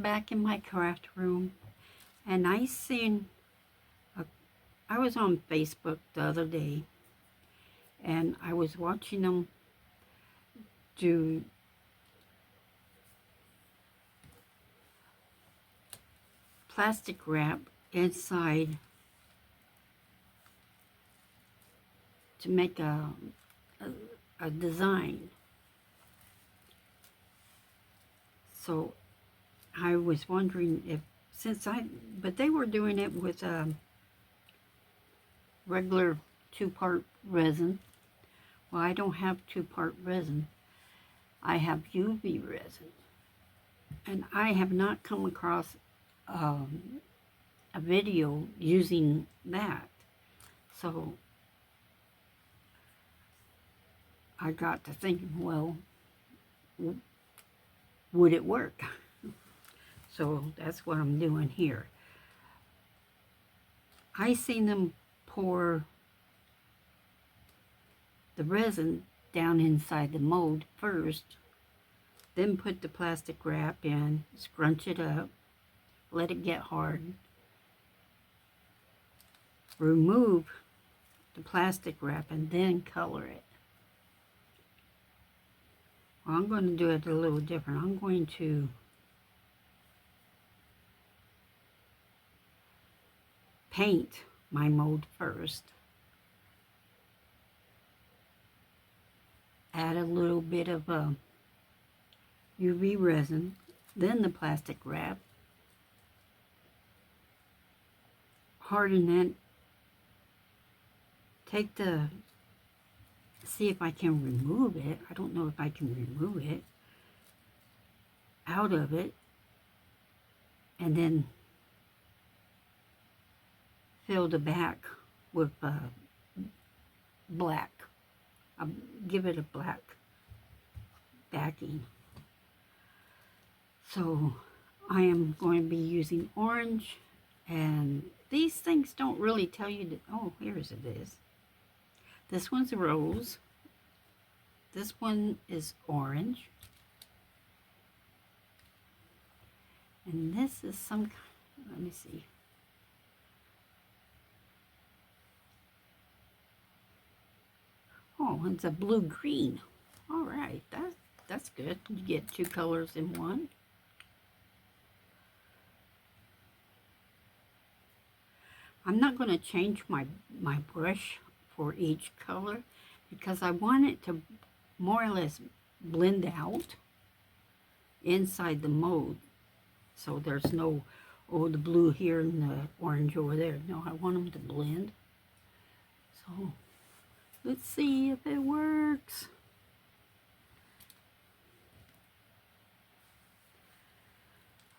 back in my craft room, and I was on Facebook the other day, and I was watching them do plastic wrap inside to make a design. So I was wondering if, but they were doing it with regular 2-part resin. Well, I don't have 2-part resin. I have UV resin. And I have not come across a video using that. So I got to thinking, well, would it work? So that's what I'm doing here. I seen them pour the resin down inside the mold first, then put the plastic wrap in, scrunch it up, let it get hard, remove the plastic wrap, and then color it. Well, I'm going to do it a little different. I'm going to paint my mold first, add a little bit of UV resin, then the plastic wrap, harden it, see if I can remove it. I don't know if I can remove it out of it, and then fill the back with black. I'll give it a black backing. So I am going to be using orange, and these things don't really tell you to, oh, here's it is. This one's rose. This one is orange. And this is some, let me see. Oh, it's a blue-green. All right, that's good. You get 2 colors in one. I'm not going to change my brush for each color because I want it to more or less blend out inside the mold. So there's no, oh, the blue here and the orange over there. No, I want them to blend. So let's see if it works.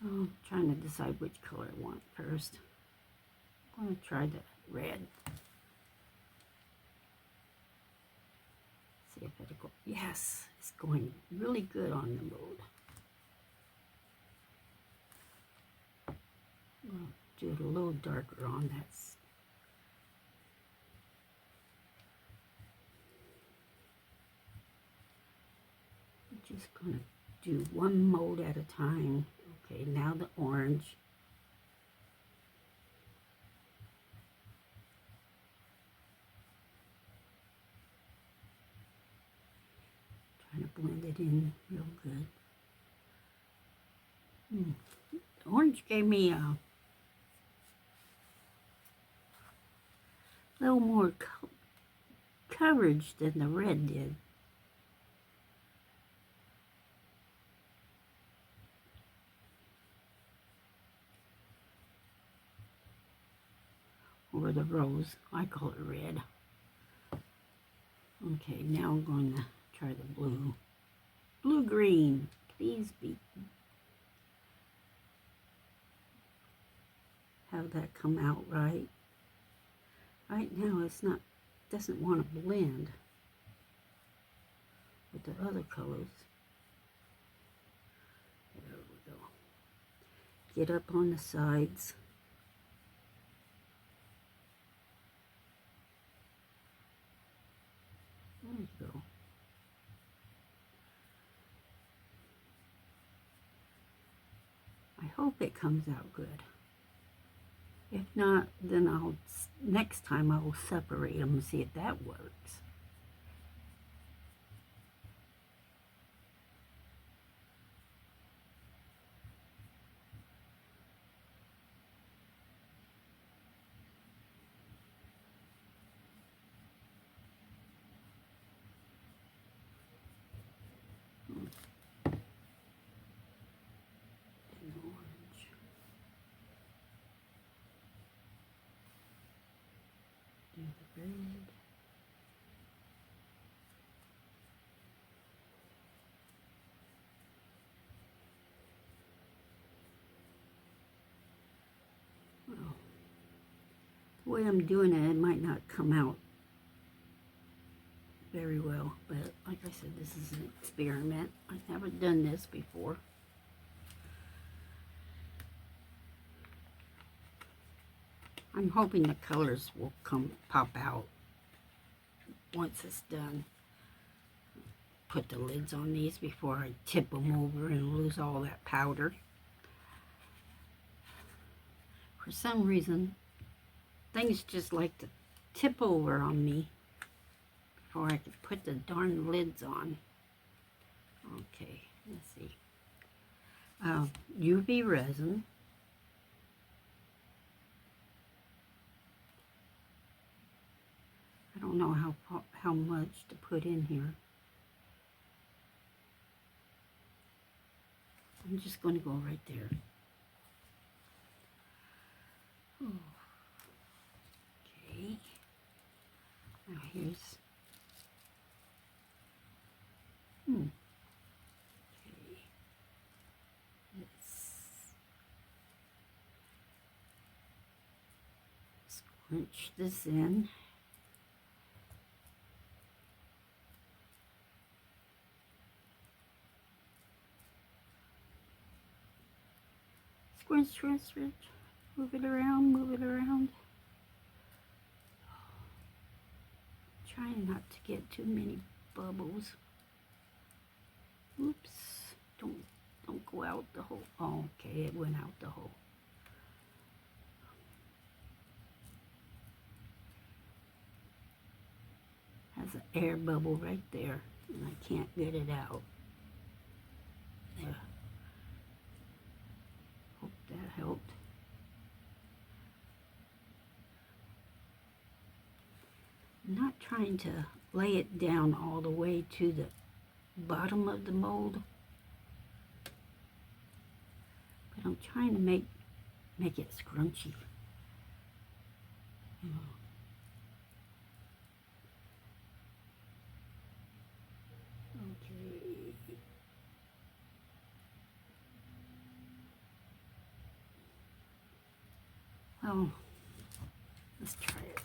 Oh, I'm trying to decide which color I want first. I'm going to try the red. See if it'll go. Yes, it's going really good on the mold. I'll do it a little darker on that. I'm just going to do one mold at a time. Okay, now the orange. Trying to blend it in real good. The orange gave me a little more coverage than the red did. Or the rose, I call it red. Okay, now I'm going to try the blue. Blue-green, please be. Have that come out right. Right now it's not, doesn't want to blend with the other colors. There we go. Get up on the sides. There you go. I it comes out good. If not, then next time I will separate them and see if that works. Do the red. Well, the way I'm doing it, it might not come out very well, but like I said, this is an experiment. I've never done this before. I'm hoping the colors will pop out once it's done. Put the lids on these before I tip them over and lose all that powder. For some reason, things just like to tip over on me before I can put the darn lids on. Okay, let's see. UV resin. I don't know how much to put in here. I'm just going to go right there. Oh. Okay. Now here's. Okay. Let's scrunch this in. Scrunch, scrunch, scrunch. Move it around, move it around. Trying not to get too many bubbles. Oops. Don't go out the hole. Oh, okay, it went out the hole. Has an air bubble right there, and I can't get it out. There. Hope that helped. I'm not trying to lay it down all the way to the bottom of the mold, but I'm trying to make it scrunchy. Okay. Well, let's try it.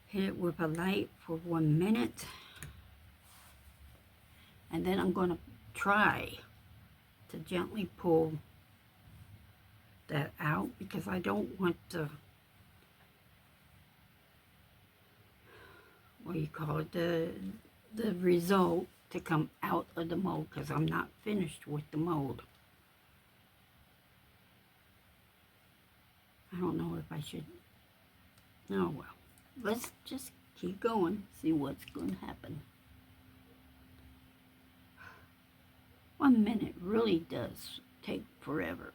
Hit it with a light for 1 minute, and then I'm going to try to gently pull that out because I don't want the, what do you call it, the result to come out of the mold because I'm not finished with the mold. I don't know if I should. Oh well. Let's just keep going, see what's going to happen. 1 minute really does take forever.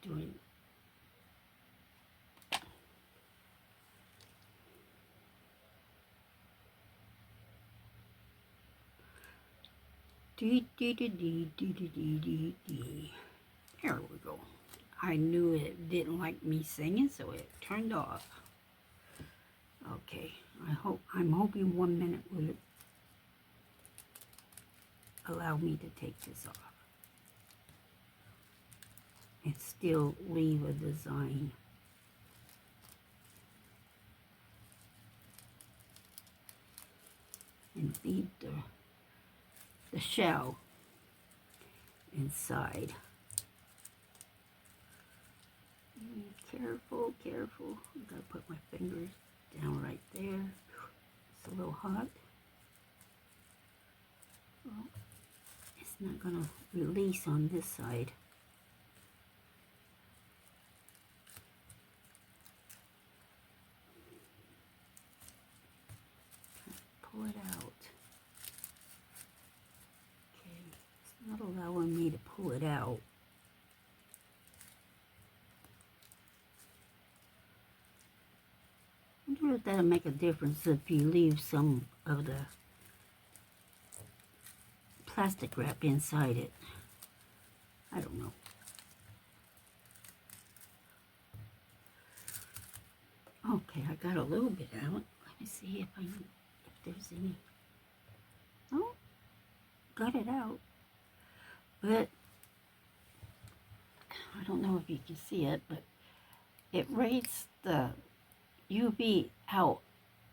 Doing There we go. I knew it didn't like me singing, so it turned off. Okay, I'm hoping 1 minute will allow me to take this off and still leave a design. And leave the shell inside. Careful, careful. I'm gonna put my fingers down right there. It's a little hot. not going to release on this side. Pull it out. Okay, it's not allowing me to pull it out. I wonder if that'll make a difference if you leave some of the plastic wrap inside it. I don't know. Okay, I got a little bit out. Let me see if there's any. Oh, got it out. But I don't know if you can see it, but it raised the UV out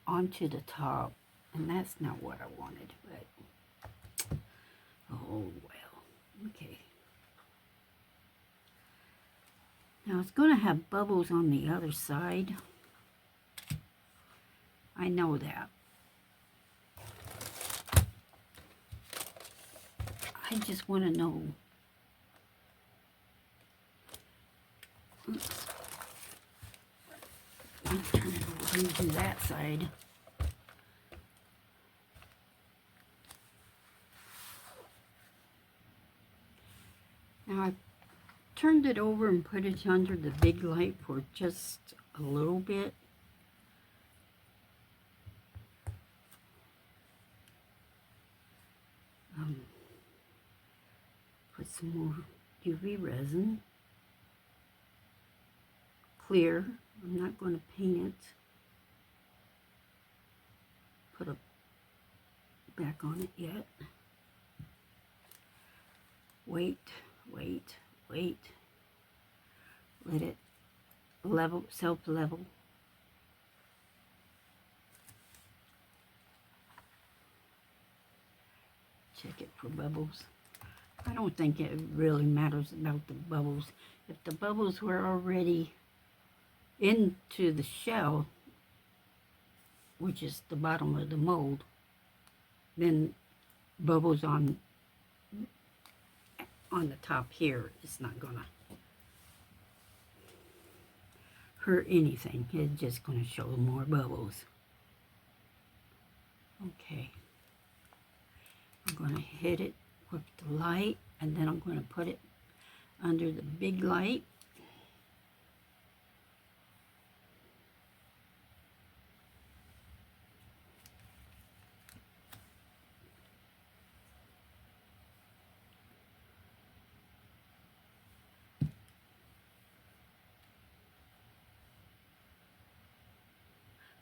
onto the top, and that's not what I wanted, but oh well. Okay. Now it's going to have bubbles on the other side. I know that. I just want to know. Oops. I'll turn it over and do that side. Now I've turned it over and put it under the big light for just a little bit. Put some more UV resin. Clear. I'm not going to paint it. Put a back on it yet. Wait. Let it level, self-level. Check it for bubbles. I don't think it really matters about the bubbles. If the bubbles were already into the shell, which is the bottom of the mold, then bubbles on the top here is not gonna hurt anything. It's just gonna show more bubbles. Okay, I'm gonna hit it with the light, and then I'm gonna put it under the big light.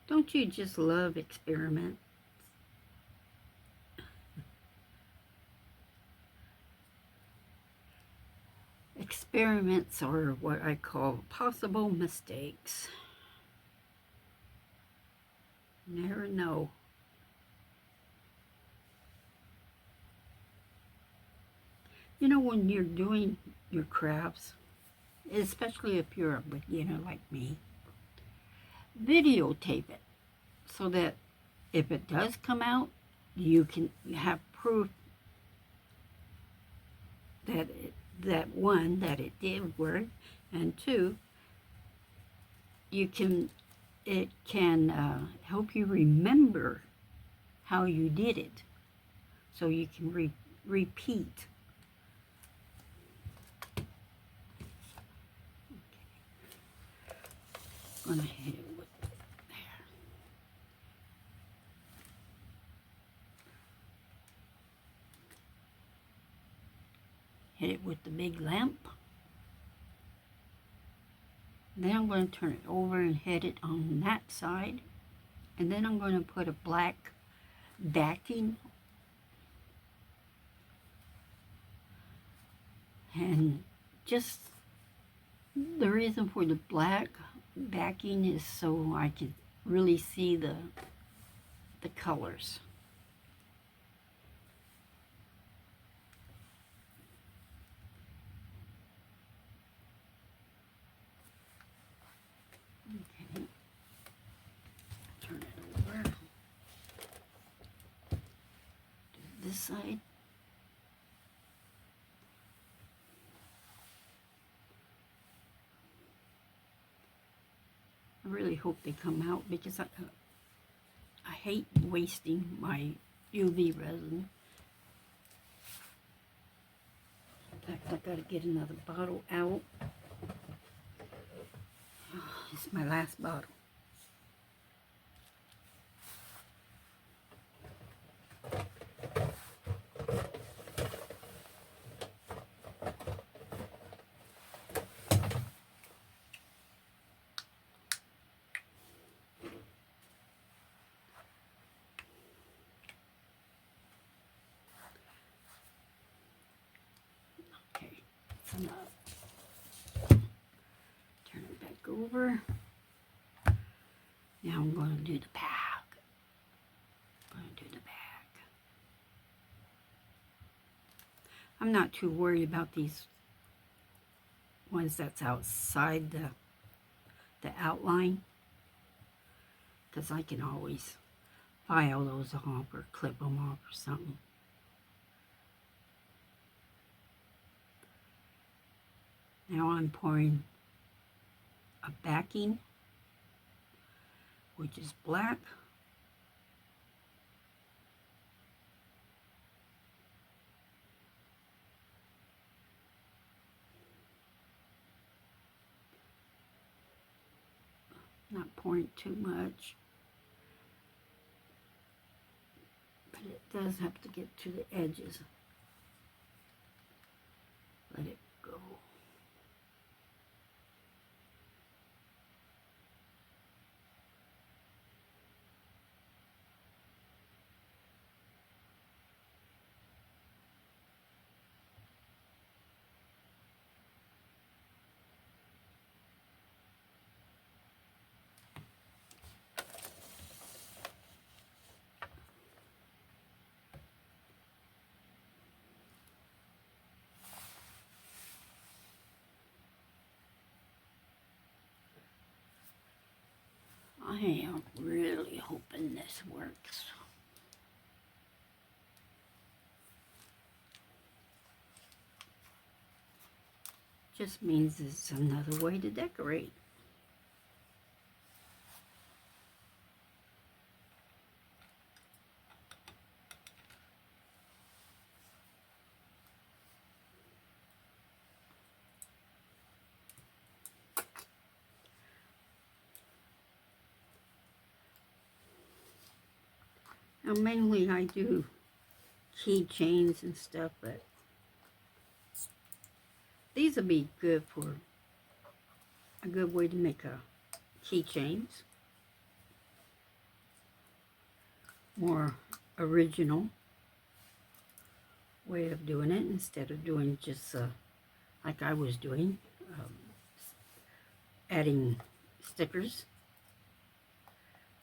Don't you just love experiments? Experiments are what I call possible mistakes. Never know. You know, when you're doing your crafts, especially if you're a beginner like me, videotape it so that if it does come out, you can have proof that that it did work, and two, it can help you remember how you did it, so you can repeat. I'm gonna hit it with there. Hit it with the big lamp. Then I'm going to turn it over and hit it on that side. And then I'm going to put a black backing. And just the reason for the black backing is so I can really see the colors. Okay. Turn it over. Do this side. I really hope they come out because I hate wasting my UV resin. In fact, I gotta get another bottle out. This is my last bottle. Okay, some turn it back over. Now I'm going to do the back. I'm not too worried about these ones that's outside the outline, because I can always file those off or clip them off or something. Now I'm pouring a backing, which is black. Not pouring too much, but it does have to get to the edges. Let it go. I am really hoping this works. Just means it's another way to decorate. Now mainly I do keychains and stuff, but these will be good for a good way to make keychains. More original way of doing it instead of doing just like I was doing, adding stickers.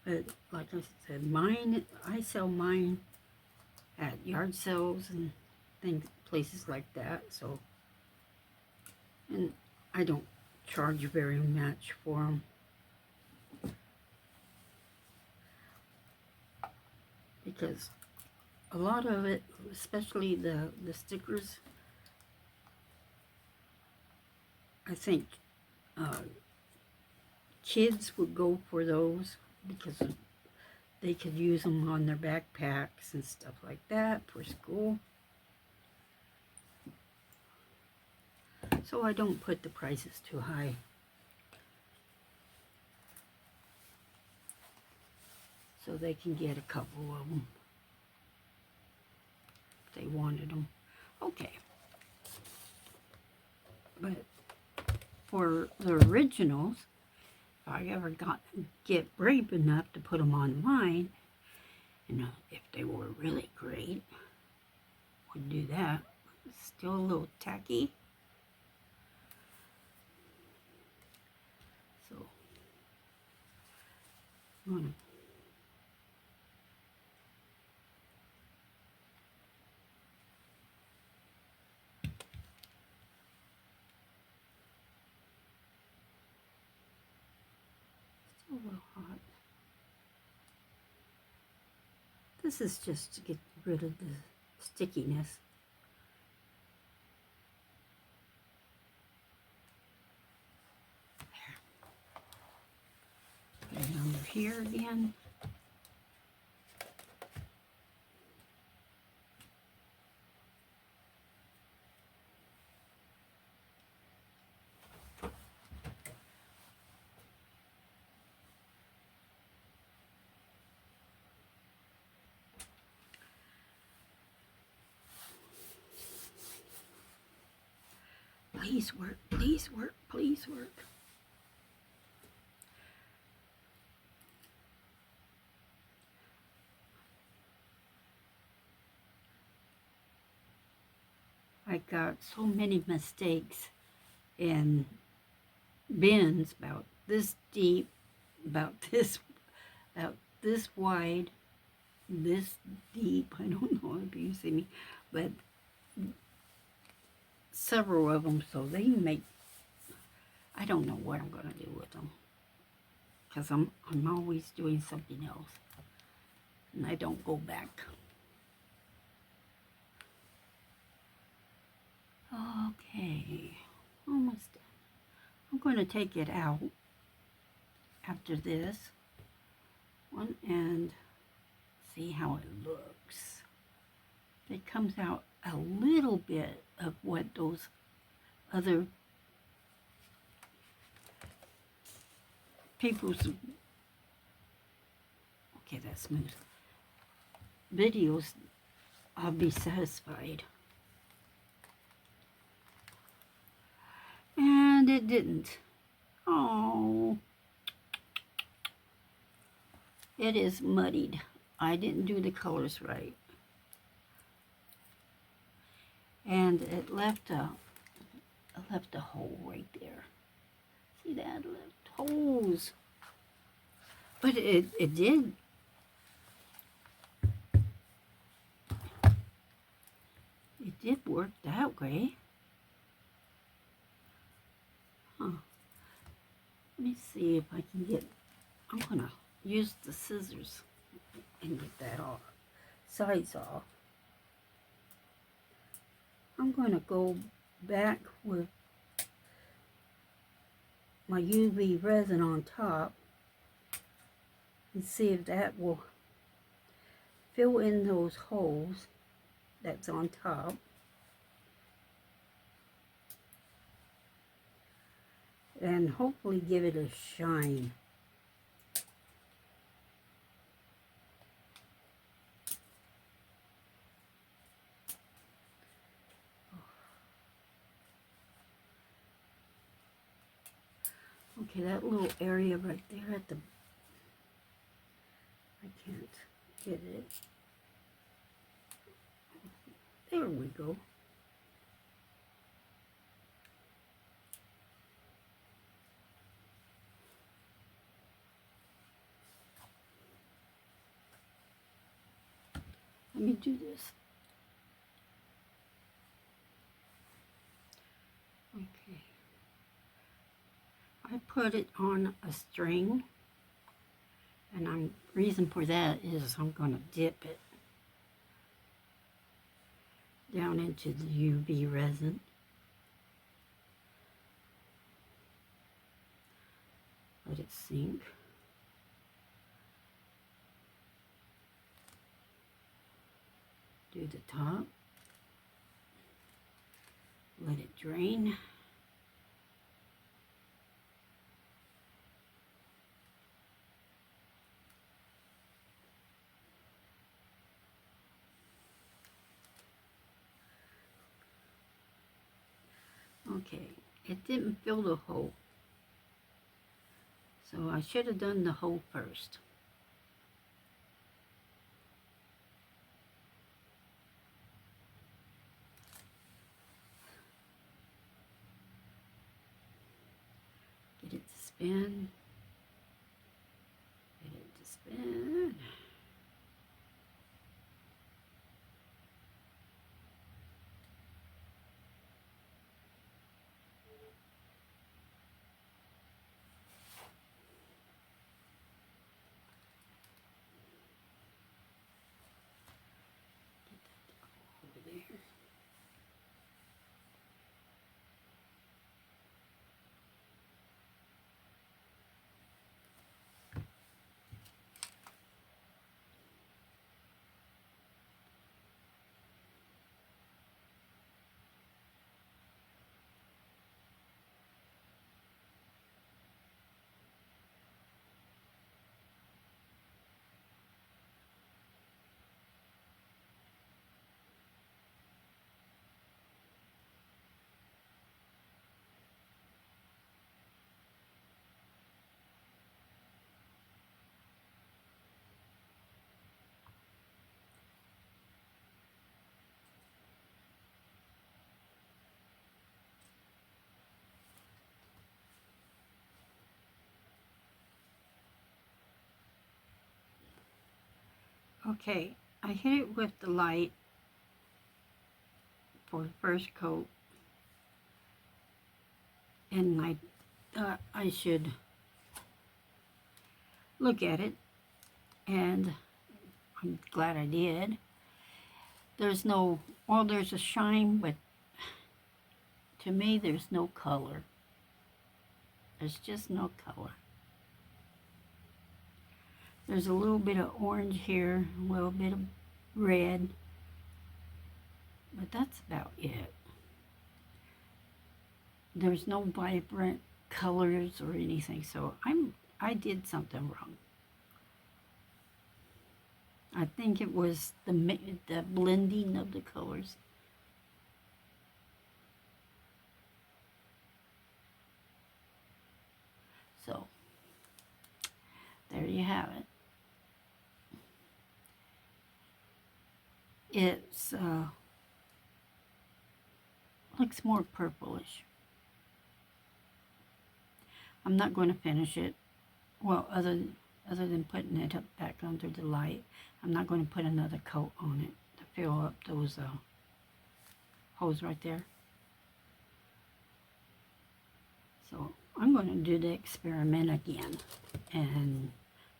But like I said, I sell mine at yard sales and things, places like that. So, and I don't charge very much for them. Because a lot of it, especially the stickers, I think kids would go for those because they could use them on their backpacks and stuff like that for school. So I don't put the prices too high. So they can get a couple of them if they wanted them. Okay. But for the originals, if I ever get brave enough to put them online, and if they were really great, would do that. Still a little tacky. So, I'm gonna a little hot. This is just to get rid of the stickiness. here again. Please work, please work, please work. I got so many mistakes in bins about this deep, about this wide, this deep. I don't know if you see me, but several of them, so they make, I don't know what I'm going to do with them, because I'm always doing something else, and I don't go back. Okay, almost done. I'm going to take it out after this one and see how it looks. It comes out a little bit of what those other people's, okay, that's smooth, videos, I'll be satisfied. And it didn't. Oh, it is muddied. I didn't do the colors right. And it left a hole right there. See that? It left holes. But it did. It did work that way. Huh. Let me see if I can get, I'm gonna use the scissors and get that off, sides off. I'm gonna go back with my UV resin on top and see if that will fill in those holes that's on top. And hopefully give it a shine. Okay, that little area right there at the, I can't get it. There we go. Let me do this. Okay. I put it on a string, and reason for that is I'm going to dip it down into the UV resin. Let it sink. Do the top. Let it drain. Okay, it didn't fill the hole, so I should have done the hole first. Get it to spin. Get it to spin. Okay, I hit it with the light for the first coat, and I thought I should look at it, and I'm glad I did. There's no, well, there's a shine, but to me there's no color. There's just no color. There's a little bit of orange here, a little bit of red, but that's about it. There's no vibrant colors or anything, so I did something wrong. I think it was the blending of the colors. So there you have it. It's looks more purplish. I'm not going to finish it. Well, other than putting it up back under the light, I'm not going to put another coat on it to fill up those holes right there. So I'm going to do the experiment again, and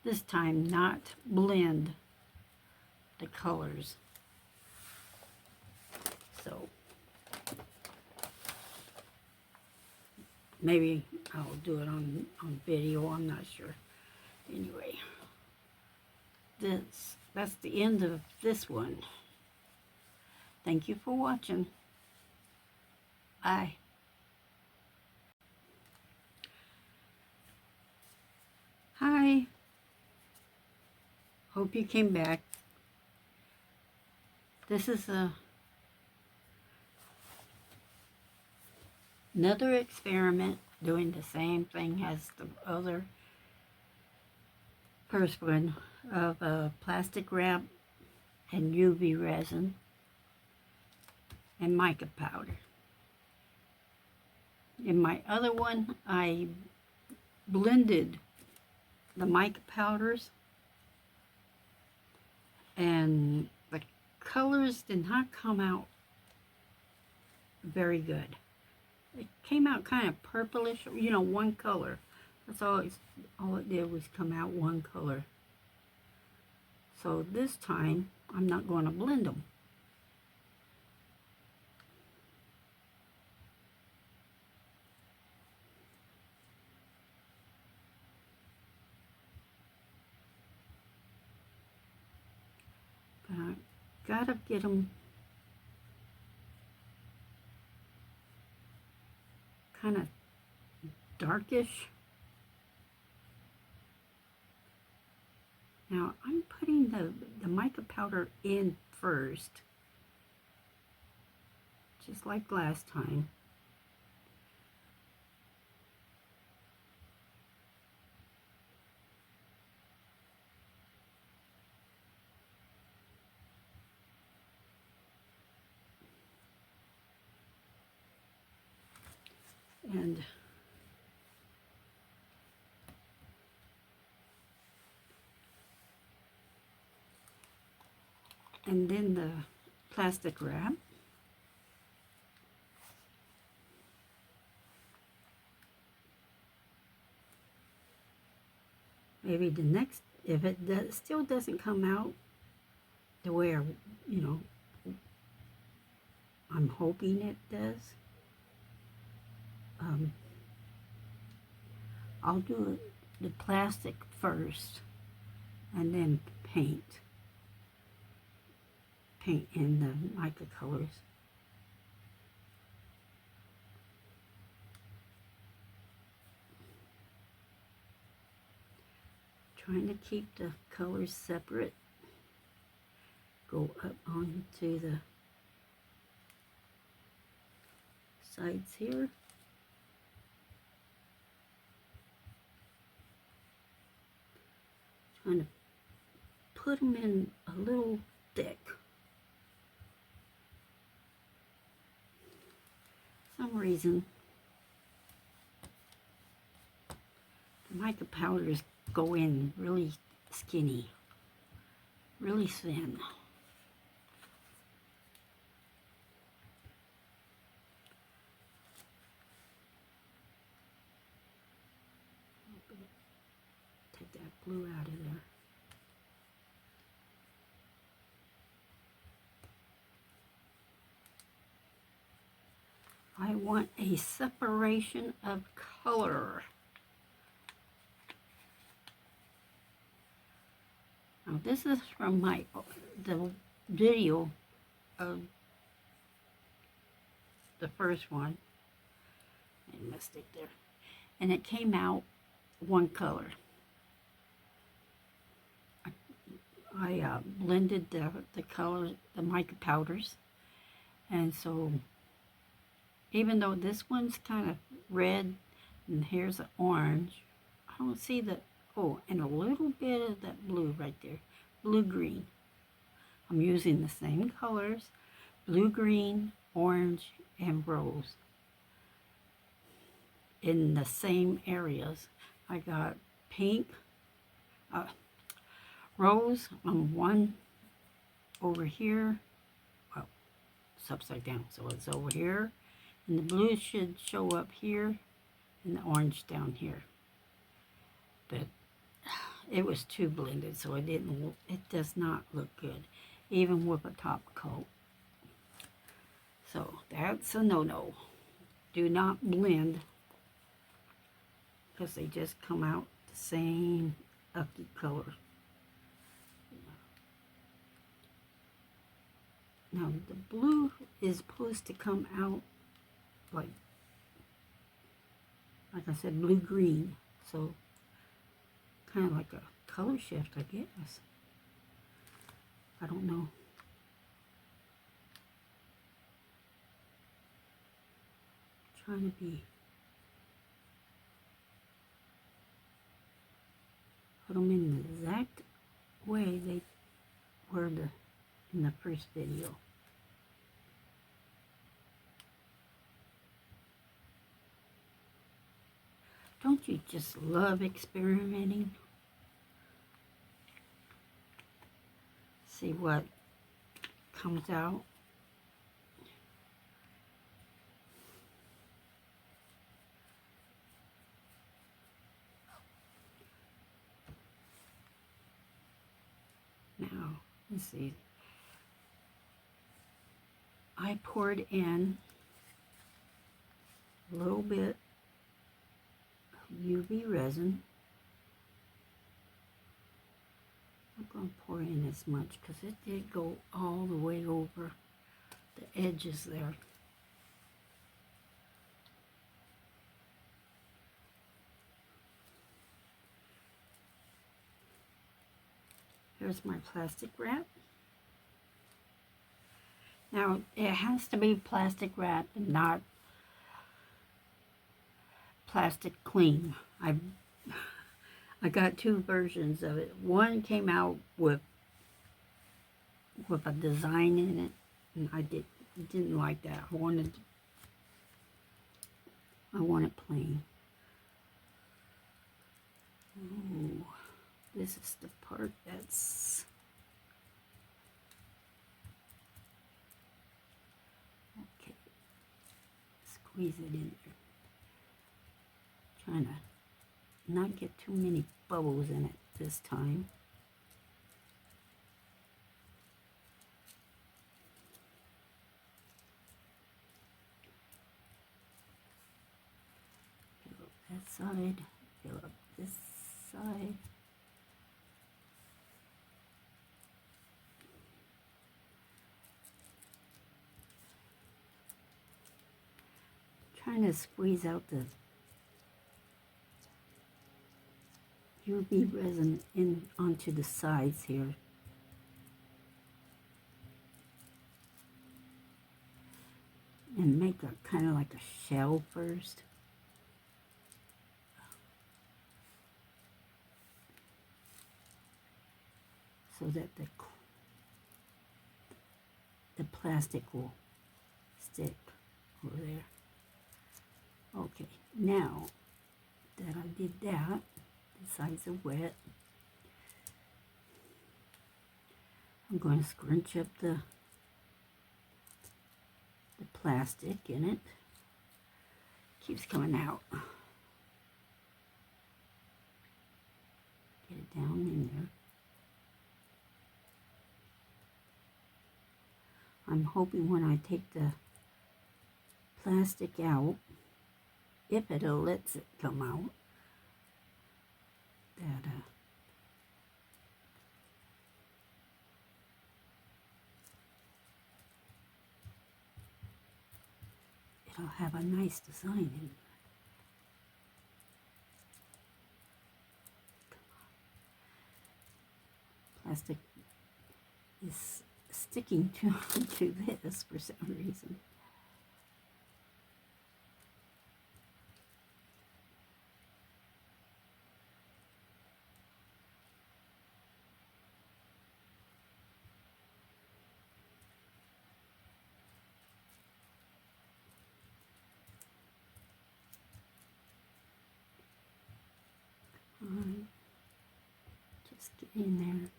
this time not blend the colors. So maybe I'll do it on video, I'm not sure. Anyway, that's the end of this one. Thank you for watching. Bye. Hi. Hope you came back. This is another experiment doing the same thing as the other first one of plastic wrap and UV resin and mica powder. In my other one, I blended the mica powders, and the colors did not come out very good. It came out kind of purplish, you know, one color. That's all it did was come out one color. So this time, I'm not going to blend them. But I gotta get them kind of darkish. Now I'm putting the mica powder in first, just like last time. And then the plastic wrap. Maybe the next, if it still doesn't come out the way I'm hoping it does, I'll do the plastic first and then paint in the mica colors. Trying to keep the colors separate. Go up onto the sides here. Trying to put them in a little thick. For some reason, the mica powders go in really skinny. really thin. Take that blue out of there. I want a separation of color. Now this is from the video of the first one. I missed it there. And it came out one color. I blended the colors, the mica powders. And so even though this one's kind of red and here's an orange, I don't see the, oh, and a little bit of that blue right there, blue-green. I'm using the same colors, blue-green, orange, and rose in the same areas. I got pink, rose on one over here. Well, it's upside down, so it's over here. And the blue should show up here and the orange down here. But it was too blended, so it does not look good, even with a top coat. So that's a no-no. Do not blend, because they just come out the same ugly color. Now the blue is supposed to come out like I said, blue-green. So kind of like a color shift, I guess. I don't know. Trying to be, put them in the exact way they were in the first video. Don't you just love experimenting? See what comes out. Now, let's see. I poured in a little bit UV resin. I'm going to pour in as much because it did go all the way over the edges there. Here's my plastic wrap. Now, it has to be plastic wrap and not plastic clean. I got two versions of it. One came out with a design in it, and I didn't like that. I want it plain. Ooh, this is the part that's okay. Squeeze it in there. Trying to not get too many bubbles in it this time. Fill up that side, fill up this side. Trying to squeeze out the UV resin in onto the sides here. And make a kind of like a shell first. So that the plastic will stick over there. Okay, now that I did that, the sides are wet. I'm going to scrunch up the plastic in it. Keeps coming out. Get it down in there. I'm hoping when I take the plastic out, if it lets it come out, that it'll have a nice design in it. Plastic is sticking to this for some reason. Just get in there.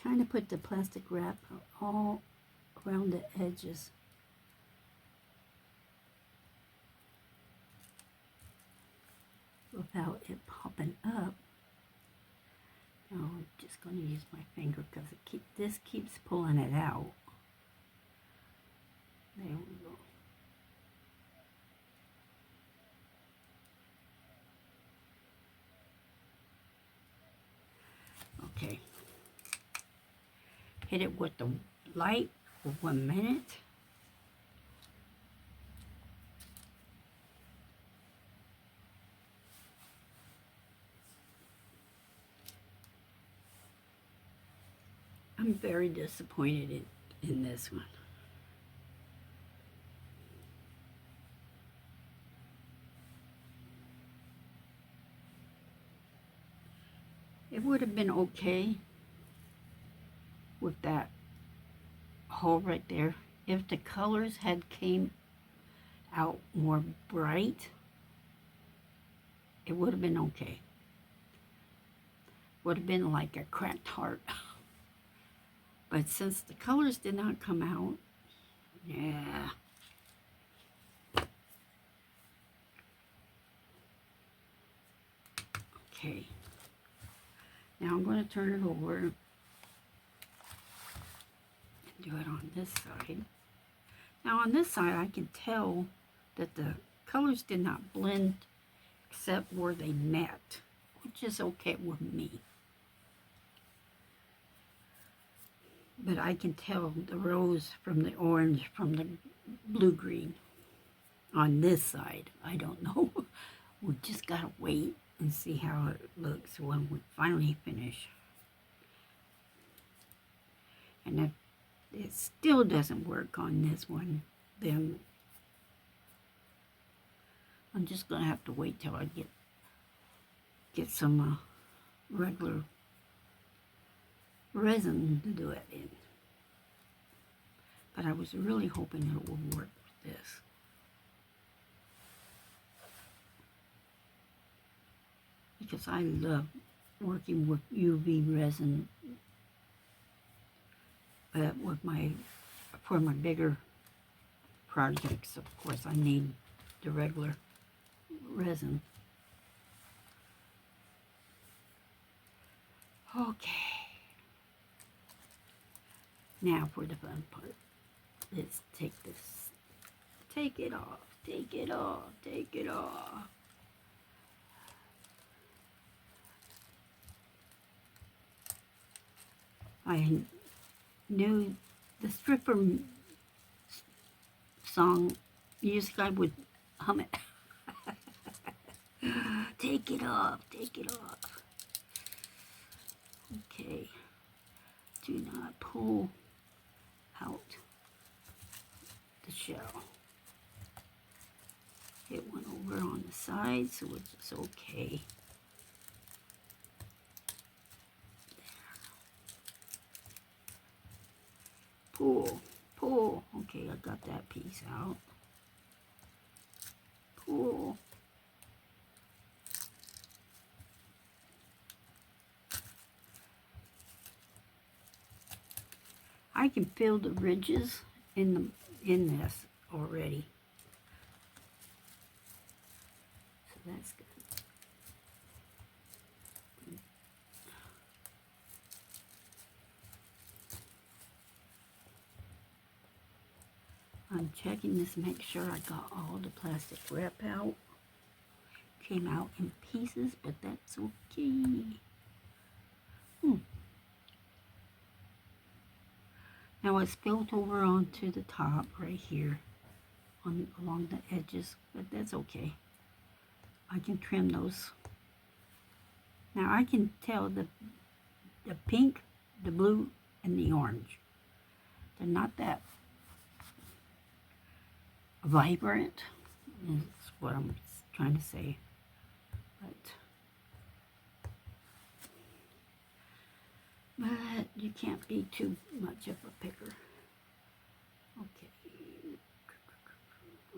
Trying to put the plastic wrap all around the edges. Without it popping up. Now I'm just going to use my finger because this keeps pulling it out. There we go. Okay. Hit it with the light for 1 minute. I'm very disappointed in this one. It would have been okay with that hole right there if the colors had came out more bright. It would have been okay. Would have been like a cracked heart. But since the colors did not come out, yeah. Okay. Now I'm going to turn it over and do it on this side. Now on this side I can tell that the colors did not blend except where they met, which is okay with me. But I can tell the rose from the orange from the blue-green on this side. I don't know. We just gotta wait and see how it looks when we finally finish. And if it still doesn't work on this one, then I'm just gonna have to wait till I get some regular resin to do it in. But I was really hoping it would work with this. Because I love working with UV resin for my bigger projects. Of course I need the regular resin. Okay. Now for the fun part. Let's take this. Take it off. Take it off. Take it off. I knew the stripper song music, I would hum it. Take it off. Take it off. Okay. Do not pull out the shell. It went over on the side, so it's okay. Pull, pull. Okay, I got that piece out. Pull. I can feel the ridges in this already. So that's good. I'm checking this to make sure I got all the plastic wrap out. Came out in pieces, but that's okay. Now it's spilled over onto the top right here along the edges, but that's okay. I can trim those. Now I can tell the pink, the blue, and the orange. They're not that vibrant, is what I'm trying to say. But you can't be too much of a picker. Okay.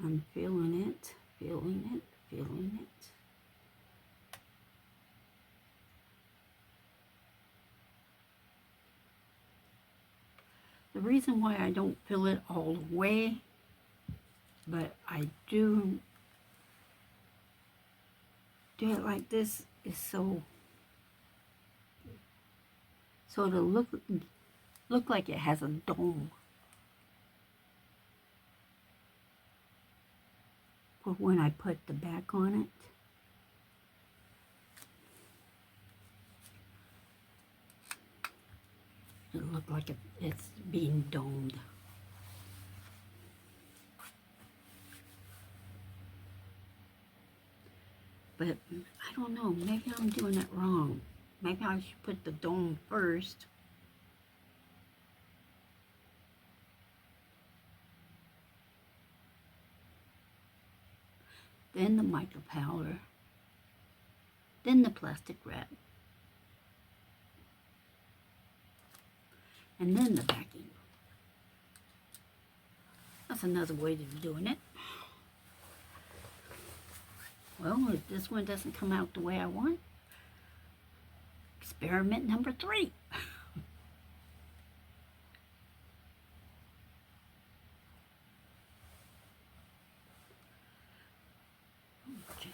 I'm feeling it, feeling it, feeling it. The reason why I don't fill it all the way, but I do it like this, is so it'll look like it has a dome. But when I put the back on it, it'll look like it's being domed. But I don't know, maybe I'm doing it wrong. Maybe I should put the dome first. Then the micropowder. Then the plastic wrap. And then the backing. That's another way of doing it. Well, if this one doesn't come out the way I want, experiment number 3. Okay.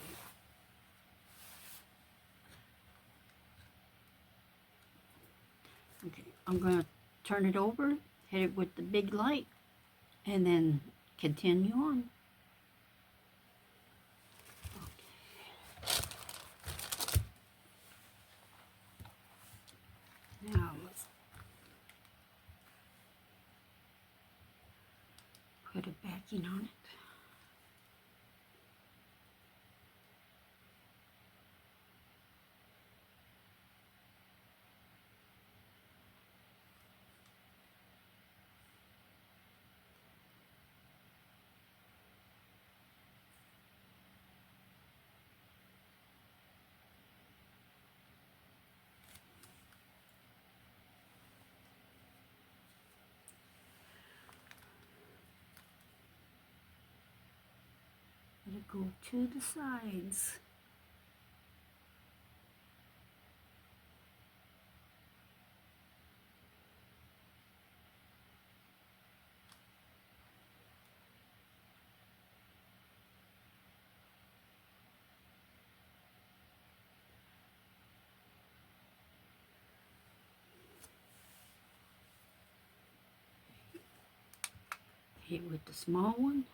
Okay, I'm going to turn it over, hit it with the big light, and then continue on. Now let's put a backing on it. Let it go to the sides. Hit with the small one.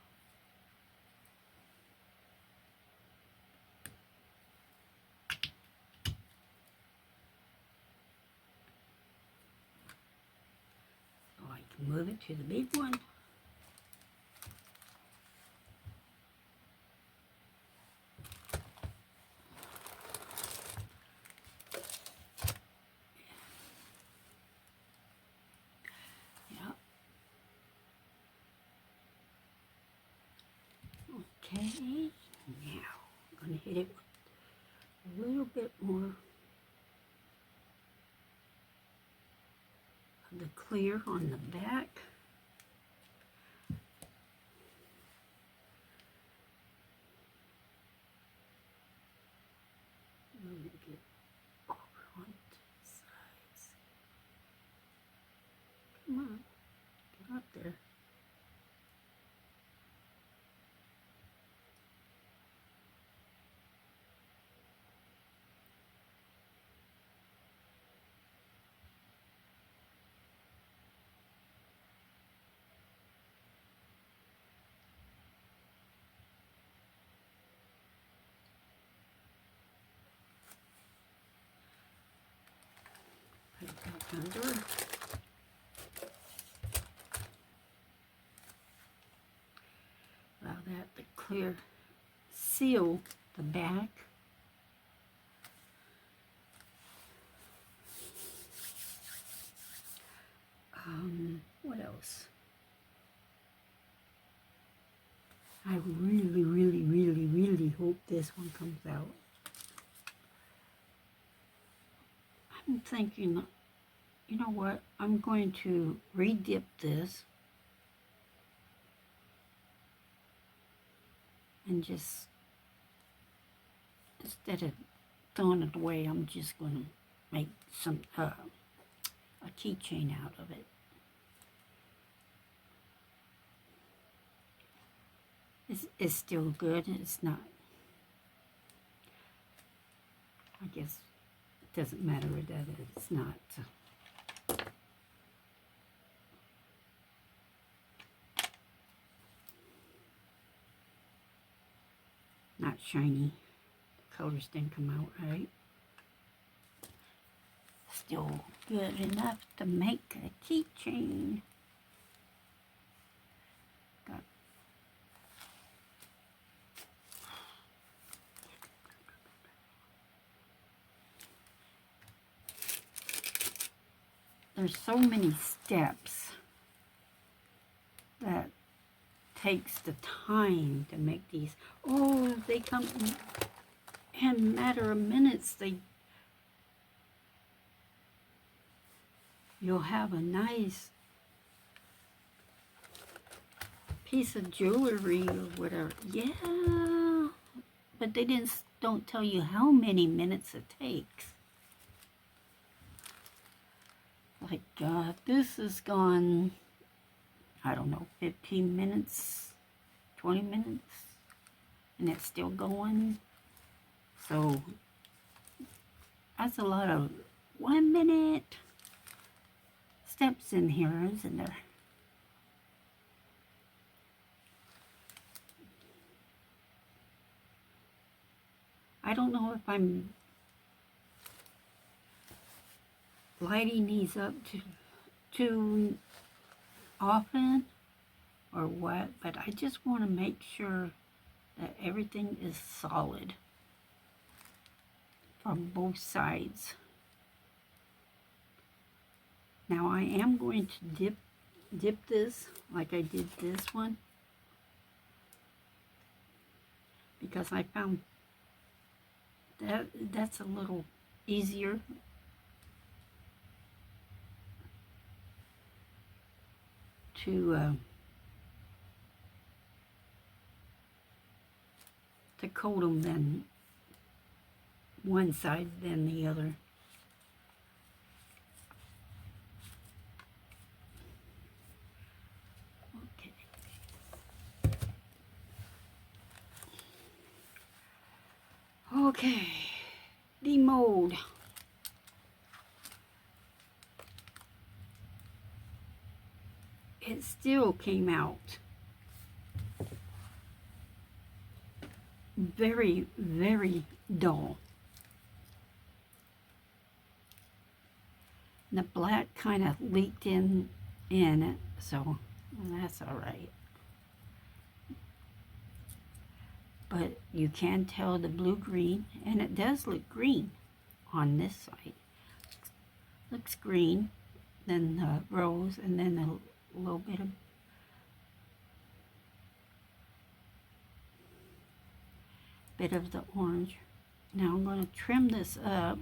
So I can move it to the big one. Okay, now I'm going to hit it with a little bit more of the clear on the back. Let me get over on the sides. Come on. back under. Allow that to clear, seal the back. What else? I really, really, really, really hope this one comes out. I'm thinking, you know what? I'm going to re-dip this and just, instead of throwing it away, I'm just going to make some a keychain out of it. It's still good. It's not, I guess it doesn't matter that it's not not shiny. The colors didn't come out right. Still good enough to make a keychain. Got there's so many steps that takes the time to make these. Oh, they come in a matter of minutes. You'll have a nice piece of jewelry or whatever. Yeah, but they don't tell you how many minutes it takes. Like, this has gone, I don't know, 15 minutes, 20 minutes, and it's still going. So that's a lot of 1 minute steps in here, isn't there? I don't know if I'm lighting these up too often or what, but I just want to make sure that everything is solid from both sides. Now I am going to dip this like I did this one, because I found that's a little easier to coat them than one side than the other. Okay, demold. It still came out very, very dull. And the black kind of leaked in it, so that's all right. But you can tell the blue-green, and it does look green on this side. Looks green, then the rose, and then a little bit of the orange. Now I'm going to trim this up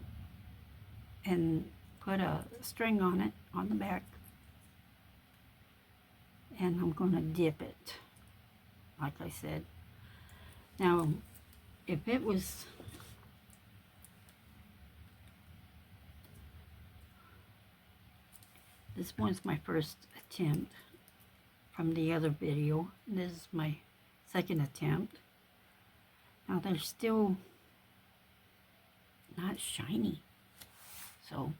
and put a string on it on the back, and I'm going to dip it, like I said. Now, if it was this one's my first attempt from the other video. This is my second attempt. Now they're still not shiny. So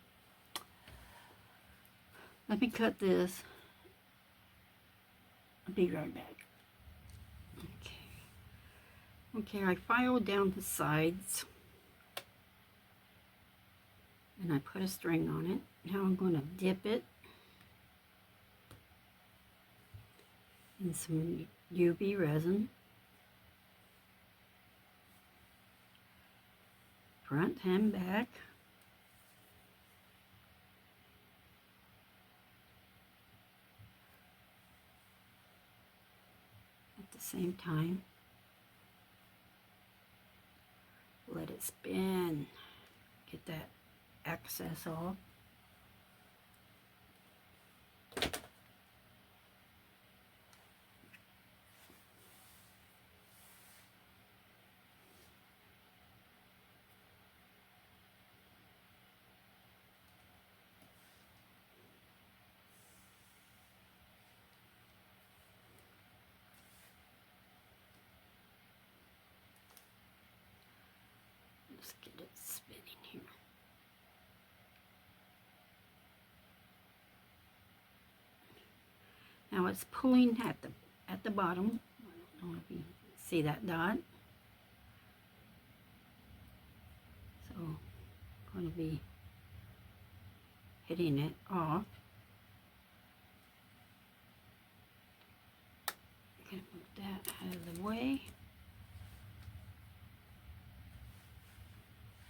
let me cut this. I'll be right back. Okay, I filed down the sides. and I put a string on it. Now I'm going to dip it in some UV resin, front and back. At the same time, let it spin, get that excess off. Let's get it spinning here. Now it's pulling at the bottom. I don't know if you see that dot. So I'm going to be hitting it off. I'm going to move that out of the way.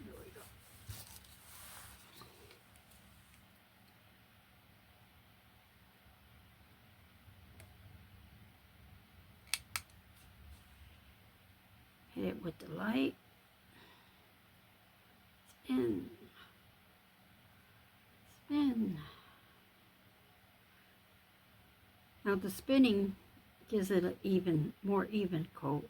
There we go. Hit it with the light. Spin. Spin. Now the spinning gives it an more even coat.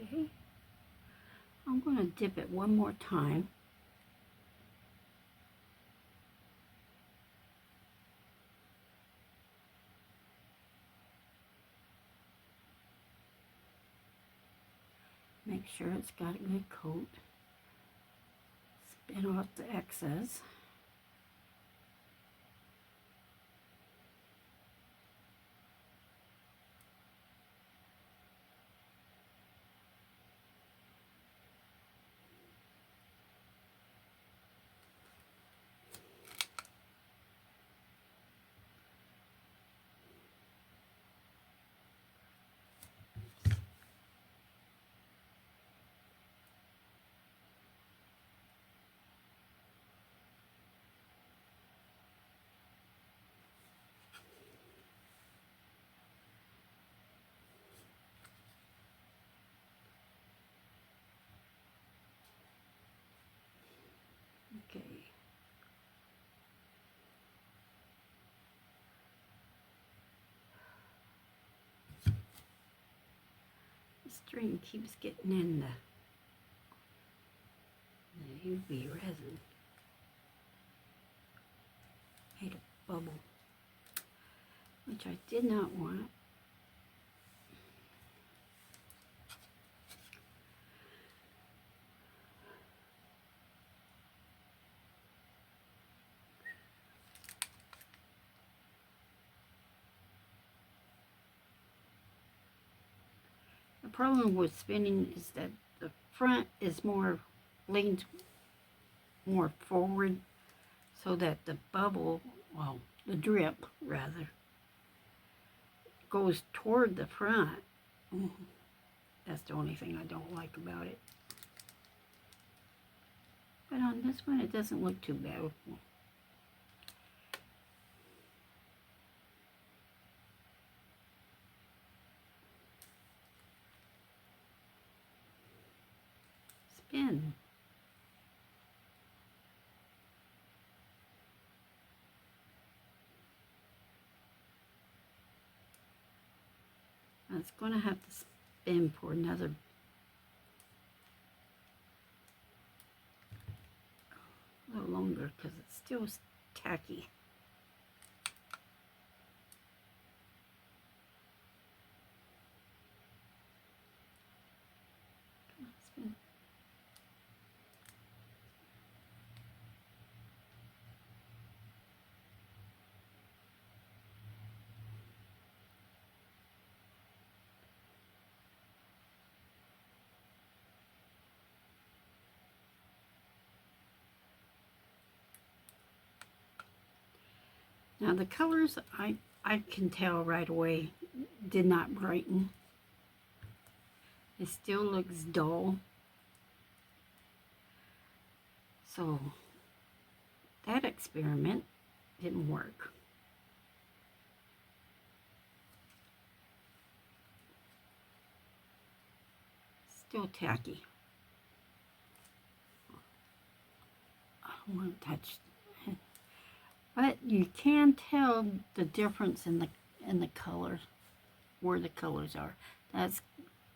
Okay. I'm going to dip it one more time. Make sure it's got a good coat. Spin off the excess. Okay. The string keeps getting in the UV resin. Made a bubble, which I did not want. The problem with spinning is that the front is leans more forward, so that the bubble, well, the drip rather, goes toward the front. That's the only thing I don't like about it. But on this one, it doesn't look too bad. Spin. It's going to have to spin for another a little longer because it's still tacky. Now the colors, I can tell right away, did not brighten. It still looks dull. So that experiment didn't work. Still tacky. I don't want to touch it. But you can tell the difference in the colors, where the colors are. That's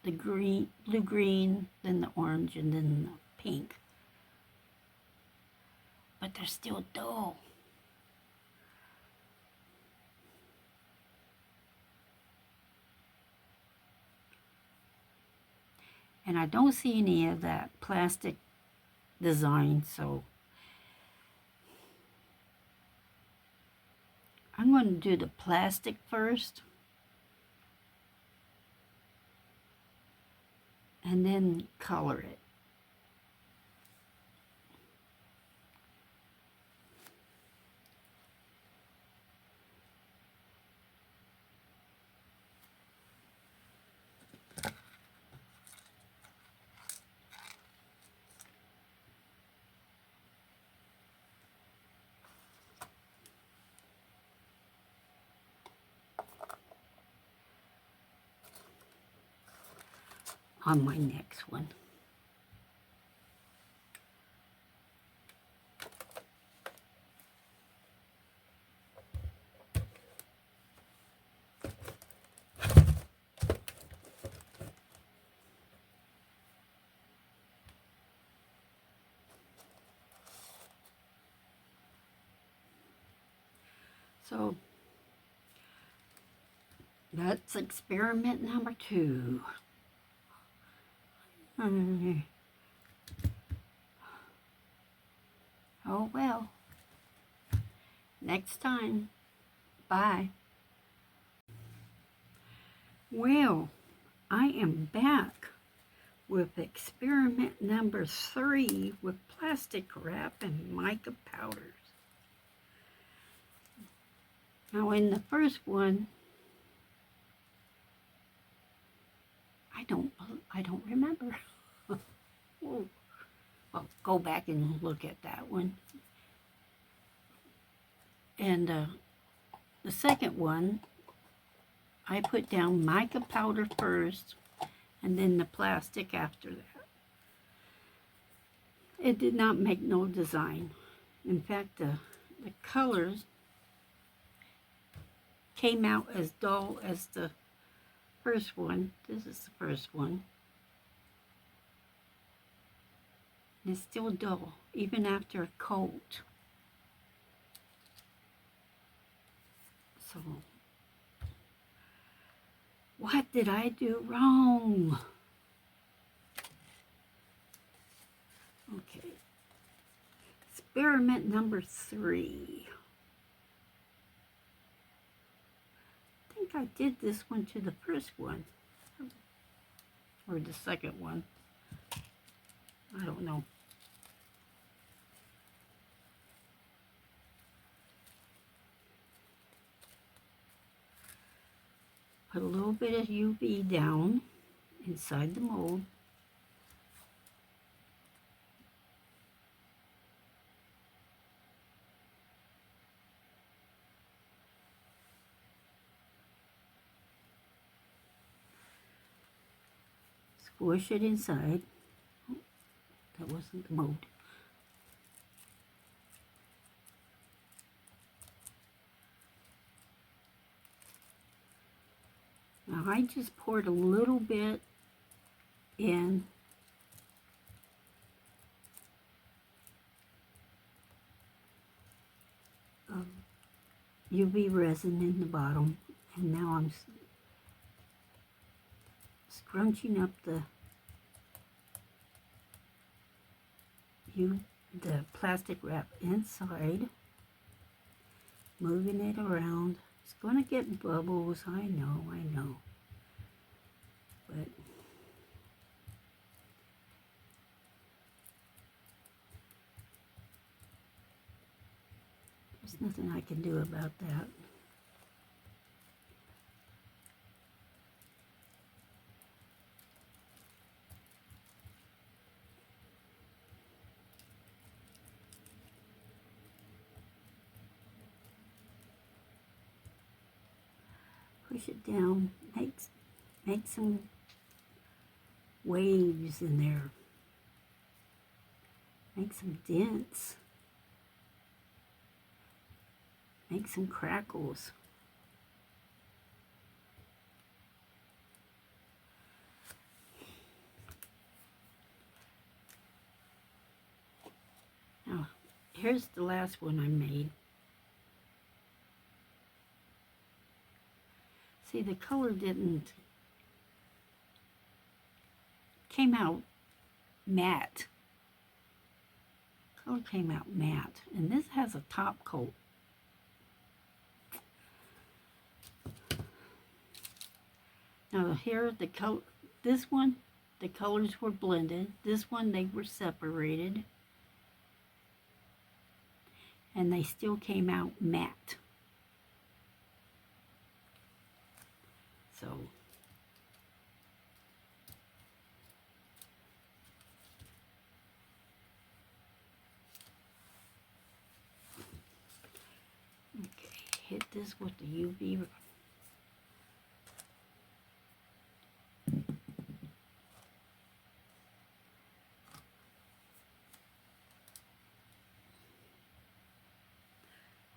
the green, blue-green, then the orange, and then the pink. But they're still dull. And I don't see any of that plastic design, so I'm going to do the plastic first, and then color it. On my next one. So that's experiment number 2. Oh well. Next time. Bye. Well, I am back with experiment number 3 with plastic wrap and mica powders. Now in the first one, I don't remember. Well, go back and look at that one. And the second one, I put down mica powder first and then the plastic after that. It did not make no design. In fact, the colors came out as dull as the first one. This is the first one. And it's still dull, even after a coat. So, what did I do wrong? Okay. Experiment number 3. I think I did this one to the first one. Or the second one. I don't know. Put a little bit of UV down inside the mold. Squish it inside. Oh, that wasn't the mold. Now I just poured a little bit in UV resin in the bottom, and now I'm scrunching up the plastic wrap inside, moving it around. It's going to get bubbles, I know, but there's There's nothing I can do about that. Push it down, make some waves in there. Make some dents. Make some crackles. Now, here's the last one I made. See, the color came out matte. Color came out matte, and this has a top coat. Now here, this one, the colors were blended. This one, they were separated. And they still came out matte. So, okay, hit this with the UV.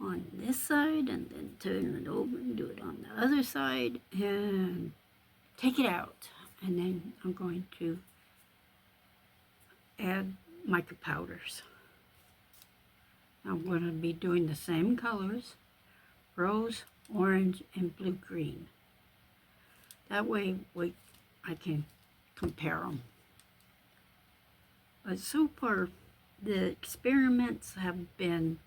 On this side, and then turn it over and do it on the other side and take it out. And then I'm going to add mica powders. I'm going to be doing the same colors, rose, orange, and blue-green. That way I can compare them. But so far, the experiments have been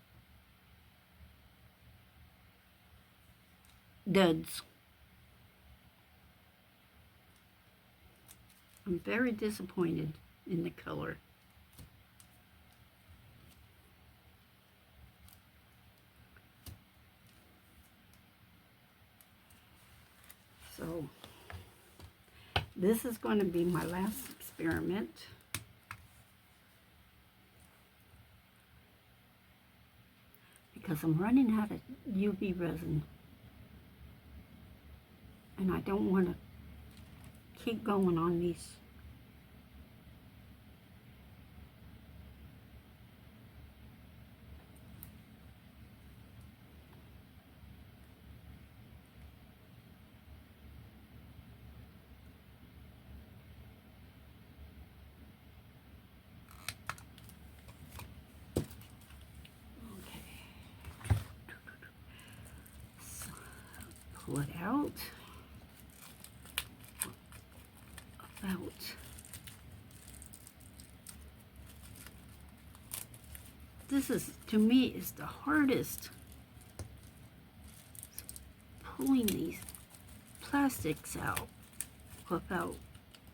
duds. I'm very disappointed in the color. So this is going to be my last experiment. Because I'm running out of UV resin. And I don't want to keep going on these. Okay. So, pull it out. Out. This is, to me, is the hardest. Pulling these plastics out without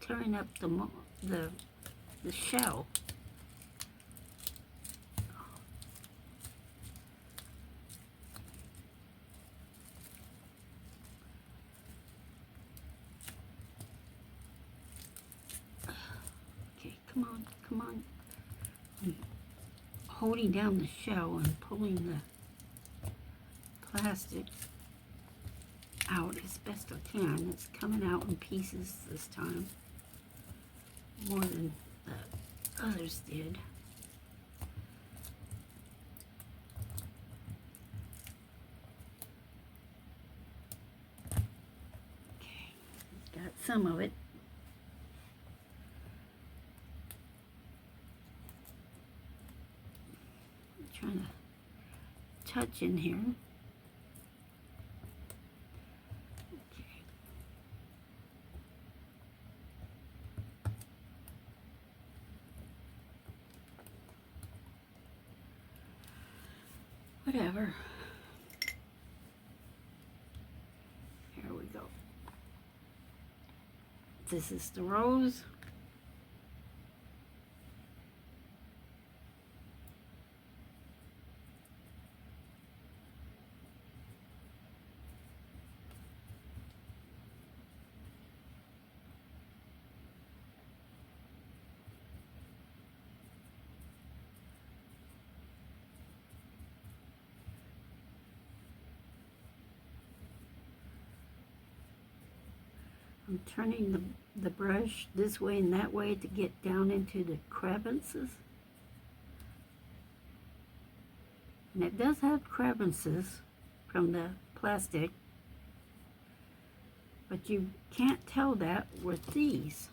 tearing up the shell. Come on. I'm holding down the shell and pulling the plastic out as best I can. It's coming out in pieces this time, more than the others did. Okay, got some of it. Trying to touch in here. Okay. Whatever. Here we go. This is the rose. I'm turning the brush this way and that way to get down into the crevices. And it does have crevices from the plastic, but you can't tell that with these.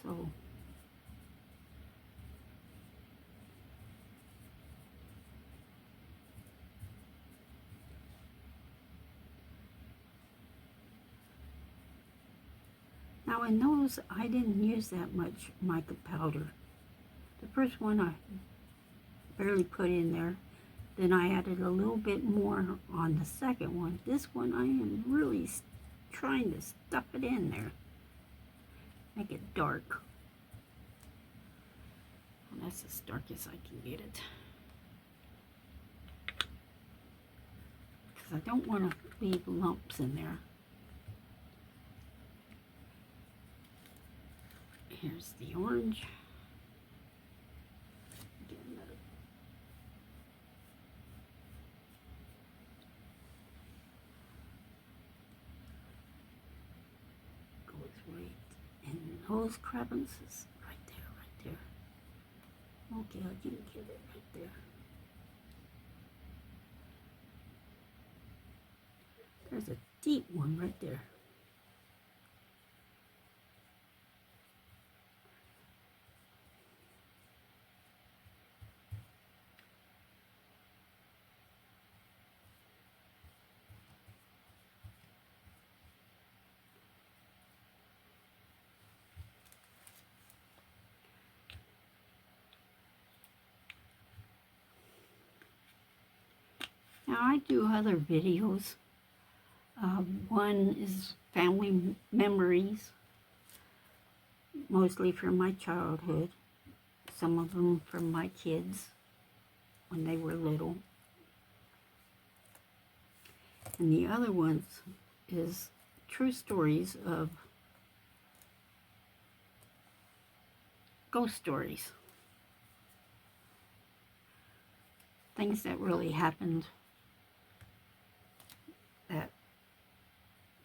So now in those, I didn't use that much mica powder. The first one I barely put in there. Then I added a little bit more on the second one. This one I am really trying to stuff it in there. Make it dark. Well, that's as dark as I can get it. Because I don't want to leave lumps in there. Here's the orange. Those crevices right there. Okay, I can get it right there. There's a deep one right there. Now I do other videos. One is family memories, mostly from my childhood. Some of them from my kids when they were little. And the other ones is true stories of ghost stories. Things that really happened that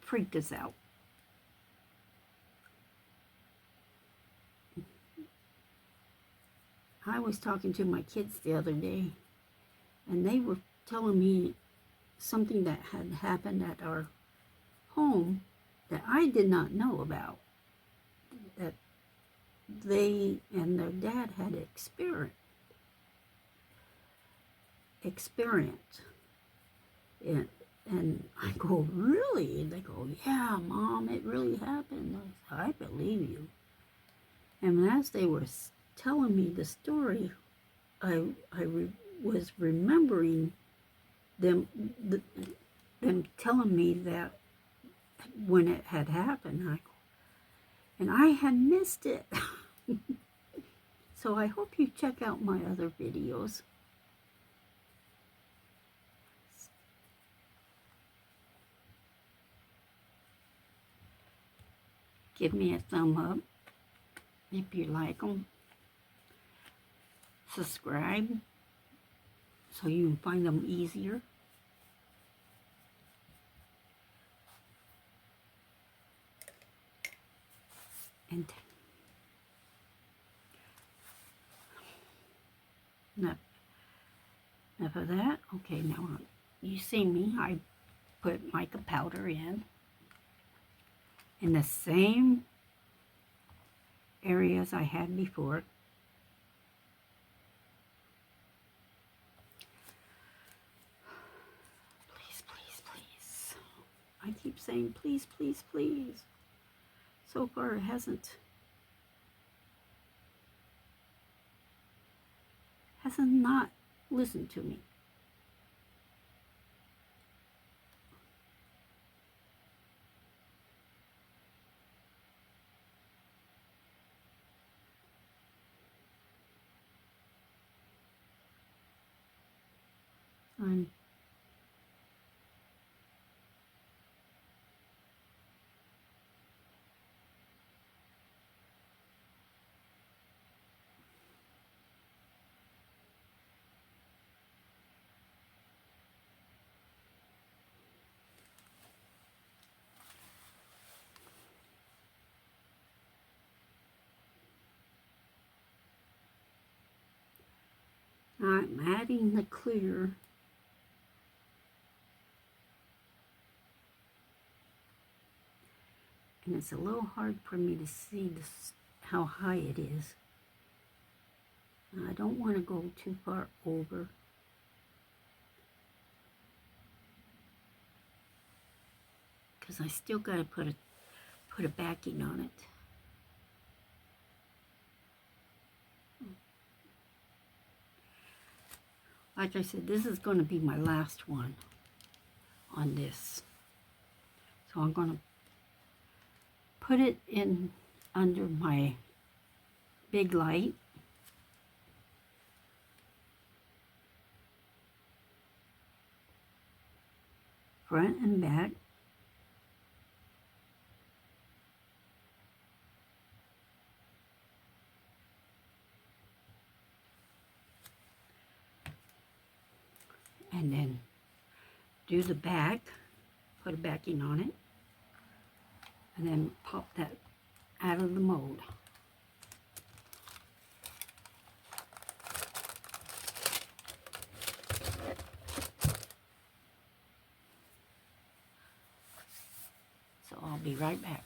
freaked us out. I was talking to my kids the other day, and they were telling me something that had happened at our home that I did not know about, that they and their dad had experienced. And I go, really? And they go, yeah, Mom, it really happened. I said, I believe you. And as they were telling me the story, I was remembering them telling me that when it had happened, and I had missed it. So I hope you check out my other videos. Give me a thumb up if you like them. Subscribe so you can find them easier. And enough of that. Okay, now you see me. I put mica powder in the same areas I had before. Please, please, please. I keep saying please, please, please. So far it hasn't not listened to me. I'm I'm adding the clear. And it's a little hard for me to see this, how high it is. I don't want to go too far over. Because I still got to put a backing on it. Like I said, this is going to be my last one on this. So I'm going to put it in under my big light. Front and back. And then do the back, put a backing on it, and then pop that out of the mold. So I'll be right back.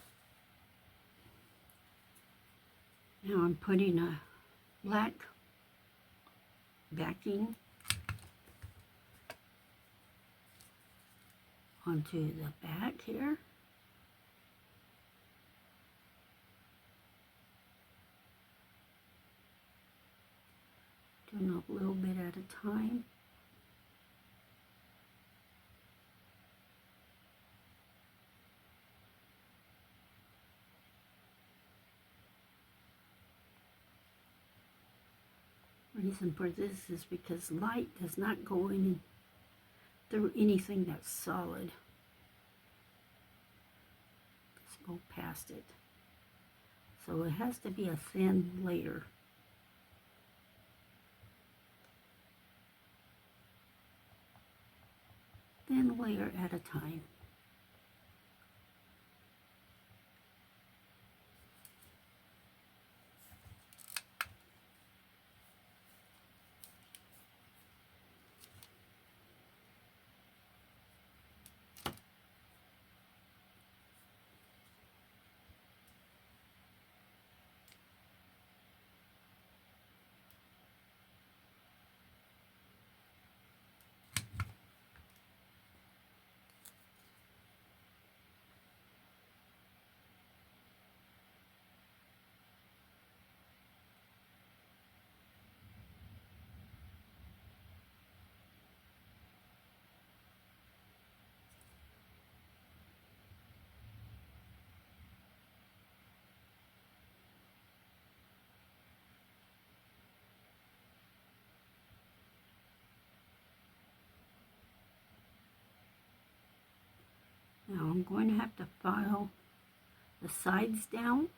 Now I'm putting a black backing onto the back here. Doing a little bit at a time. Reason for this is because light does not go in through anything that's solid. Let's go past it. So it has to be a thin layer. Thin layer at a time. Now I'm going to have to file the sides down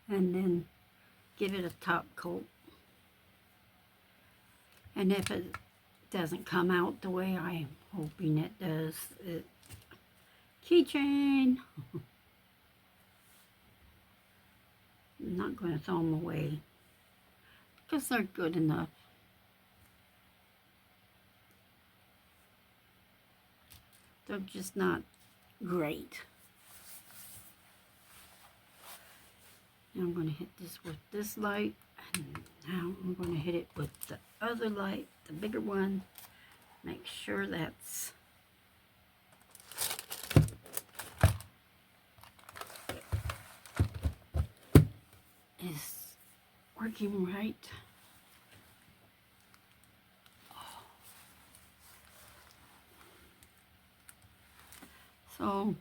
and then give it a top coat. And if it doesn't come out the way I'm hoping it does, keychain. I'm not going to throw them away because they're good enough. They're just not great. Now I'm going to hit this with this light, and now I'm going to hit it with the other light, the bigger one. Make sure that's is working right. So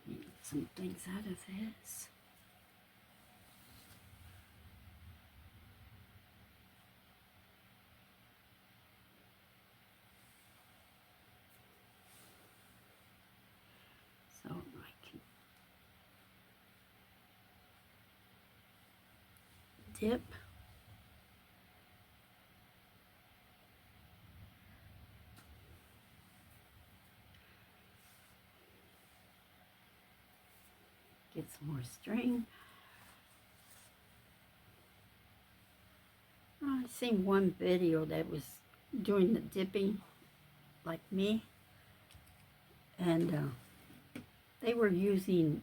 get some things out of this. So I can dip. some more string. I seen one video that was doing the dipping like me, and they were using,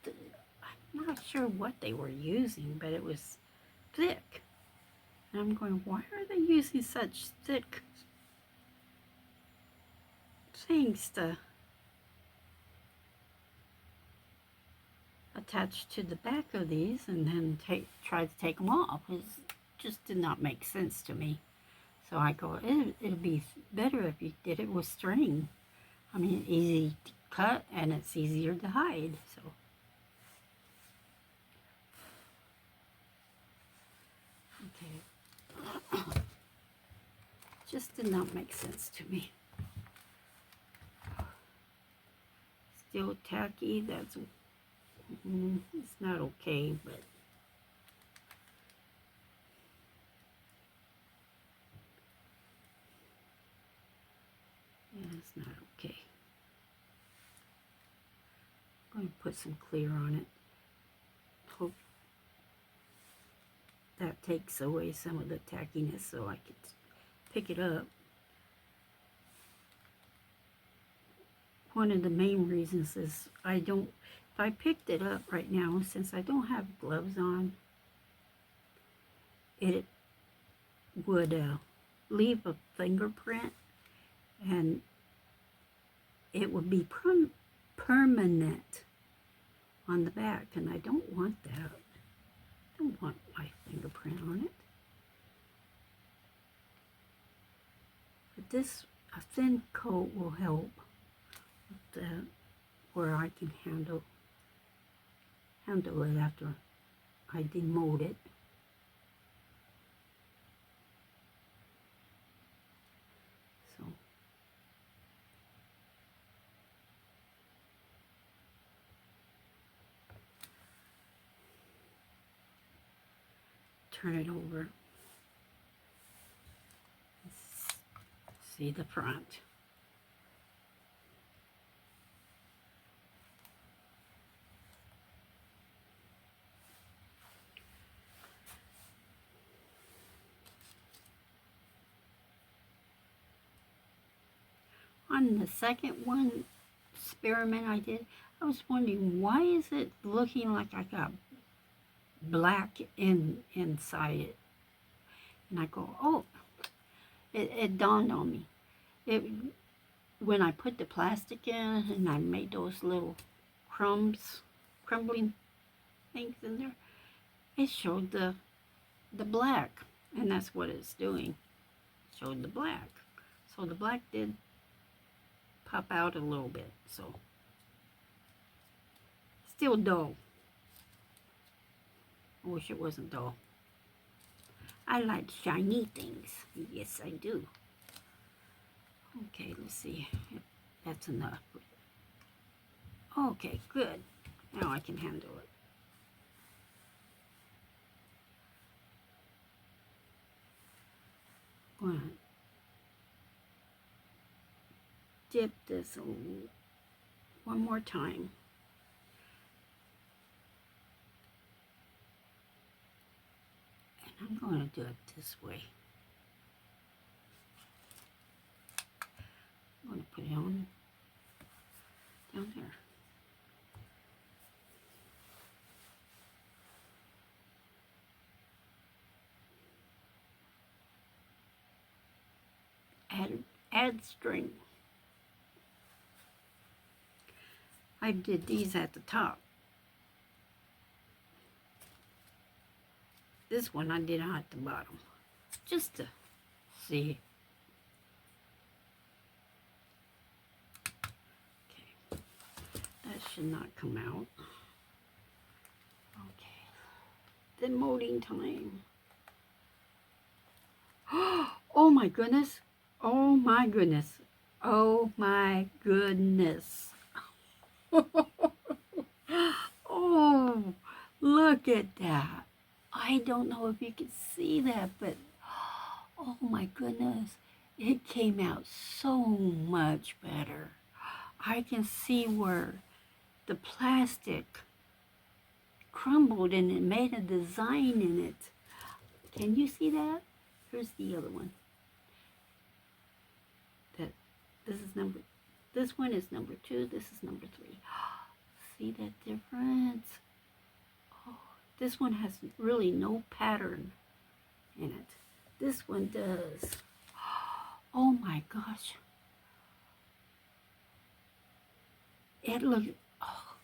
I'm not sure what they were using, but it was thick. And I'm going, why are they using such thick things to attach to the back of these and then try to take them off? It just did not make sense to me. So I go, it'll be better if you did it with string. I mean, easy to cut and it's easier to hide. So okay, just did not make sense to me. Still tacky. That's it's not okay, but yeah, it's not okay. I'm going to put some clear on it. Hope that takes away some of the tackiness so I could pick it up. One of the main reasons is if I picked it up right now, since I don't have gloves on, it would leave a fingerprint and it would be permanent on the back, and I don't want that. I don't want my fingerprint on it. But this, a thin coat will help with that, where I can handle it after I demold it. So turn it over. See the front. On the second one experiment I did, I was wondering, why is it looking like I got black inside it? And I go, oh, it dawned on me. When I put the plastic in and I made those little crumbling things in there, it showed the black, and that's what it's doing. It showed the black. So the black did pop out a little bit, so still dull. I wish it wasn't dull. I like shiny things. Yes, I do. Okay, let's see. That's enough. Okay, good. Now I can handle it. I'm going to dip this one more time. And I'm going to do it this way. I'm going to put it on down there. Add string. I did these at the top. This one I did at the bottom, just to see. Okay, that should not come out. Okay, then molding time. Oh my goodness. Oh my goodness. Oh my goodness. Oh, look at that. I don't know if you can see that, but oh my goodness. It came out so much better. I can see where the plastic crumbled and it made a design in it. Can you see that? Here's the other one. This one is number 2, this is number 3. See that difference? Oh, this one has really no pattern in it. This one does. Oh my gosh. It looked, oh,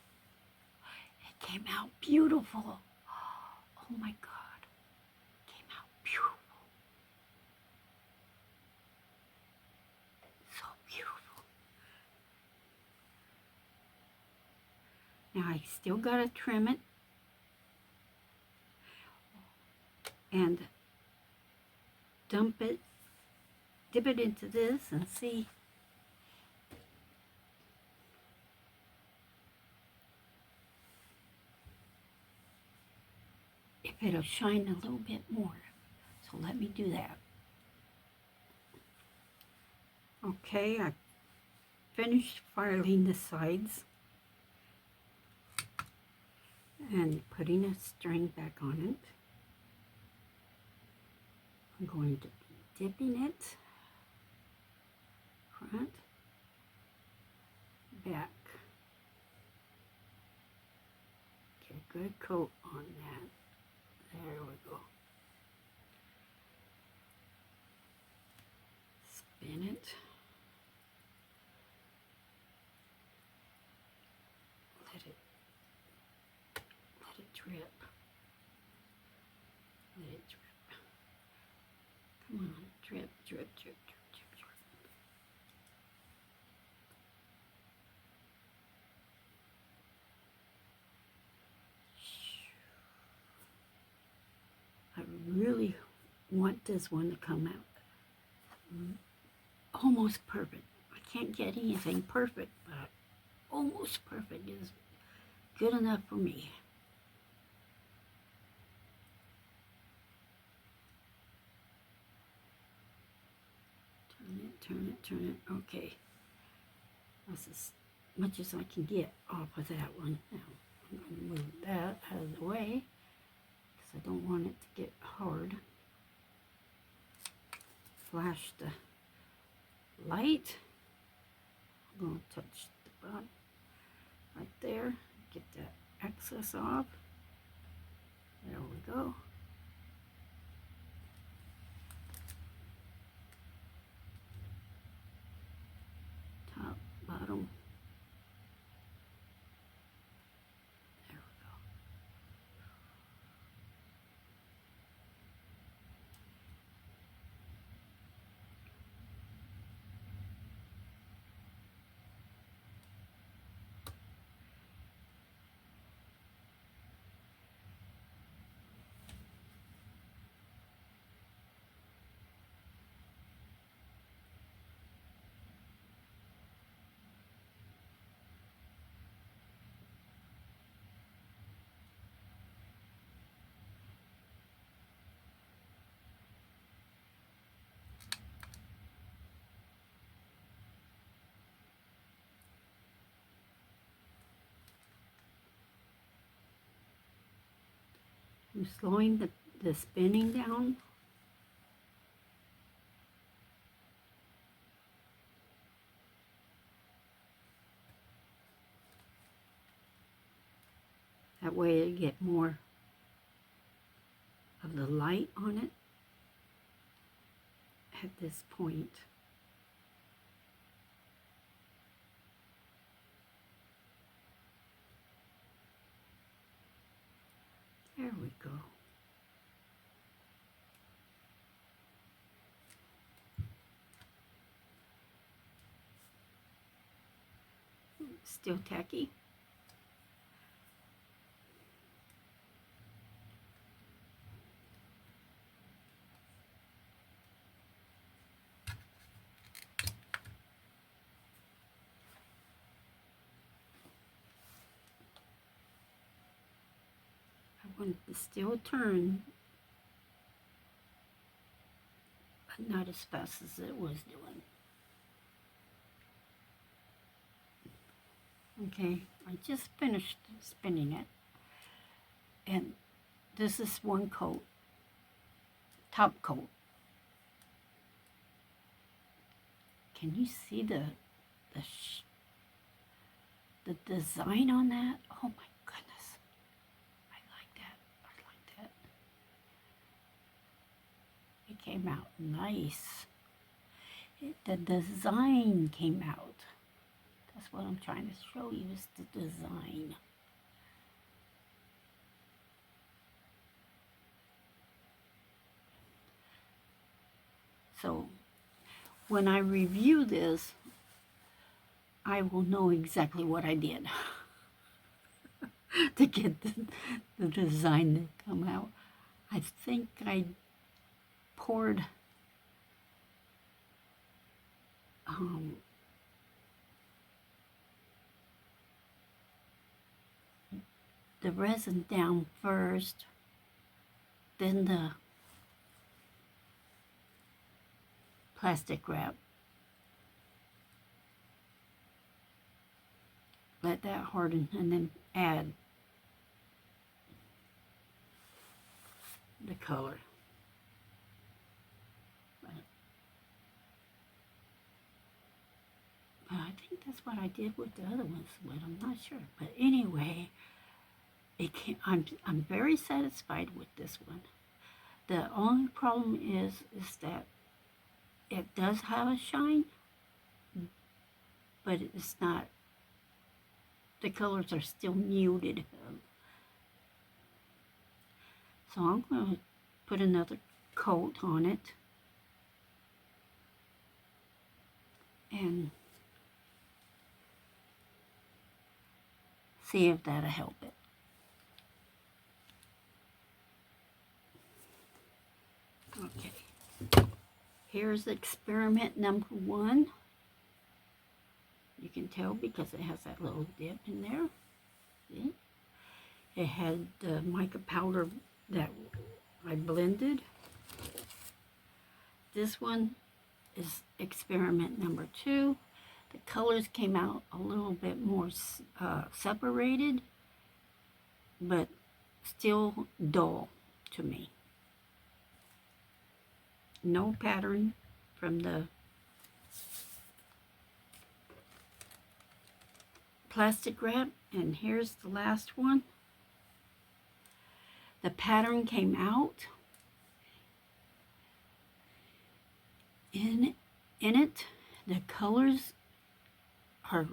it came out beautiful. Oh my God, it came out beautiful. So beautiful. Now I still gotta trim it and dip it into this and see if it'll shine a little bit more. So let me do that. Okay, I finished filing the sides and putting a string back on it. I'm going to be dipping it front, back. Get a good coat on that. There we go. Spin it. Let it drip. Let it drip. Come on, drip, drip, drip, drip, drip, drip. I really want this one to come out almost perfect. I can't get anything perfect, but almost perfect is good enough for me. Turn it, turn it. Okay. That's as much as I can get off of that one. Now, I'm going to move that out of the way because I don't want it to get hard. Flash the light. I'm going to touch the bottom right there. Get that excess off. There we go. Top, bottom. There we go. I'm slowing the spinning down. That way you get more of the light on it at this point. There we go. Still tacky. I want to still turn, but not as fast as it was doing. Okay, I just finished spinning it. And this is one coat, top coat. Can you see the design on that? Oh my goodness. I like that. I like that. It came out nice. The design came out. That's what I'm trying to show you, is the design. So when I review this, I will know exactly what I did to get the design to come out. I think I poured the resin down first, then the plastic wrap. Let that harden and then add the color. But I think that's what I did with the other ones, but I'm not sure. But anyway, I'm very satisfied with this one. The only problem is that it does have a shine, but it's not, the colors are still muted. So I'm going to put another coat on it and see if that'll help it. Okay, here's experiment number 1. You can tell because it has that little dip in there. See? It had the mica powder that I blended. This one is experiment number 2. The colors came out a little bit more separated, but still dull to me. No pattern from the plastic wrap. And here's the last one. The pattern came out. In it, the colors are,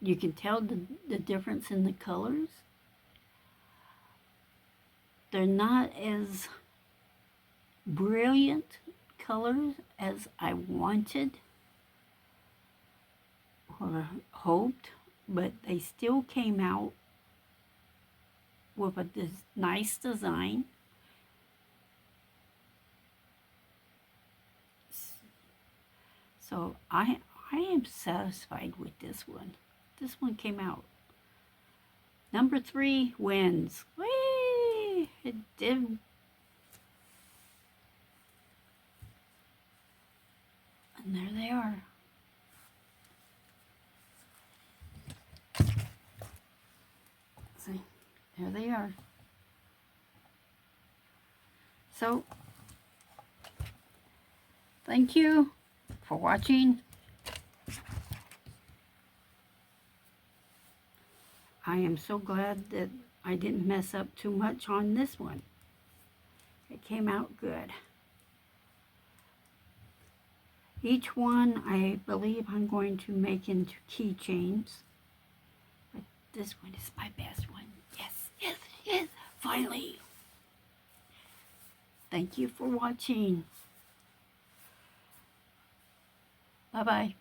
you can tell the difference in the colors. They're not as brilliant colors as I wanted or hoped, but they still came out with a nice design. So I am satisfied with this one. This one came out. Number 3 wins. Whee! It did. And there they are. See, there they are. So, thank you for watching. I am so glad that I didn't mess up too much on this one. It came out good. Each one I believe I'm going to make into keychains. But this one is my best one. Yes, yes, yes, finally. Thank you for watching. Bye-bye.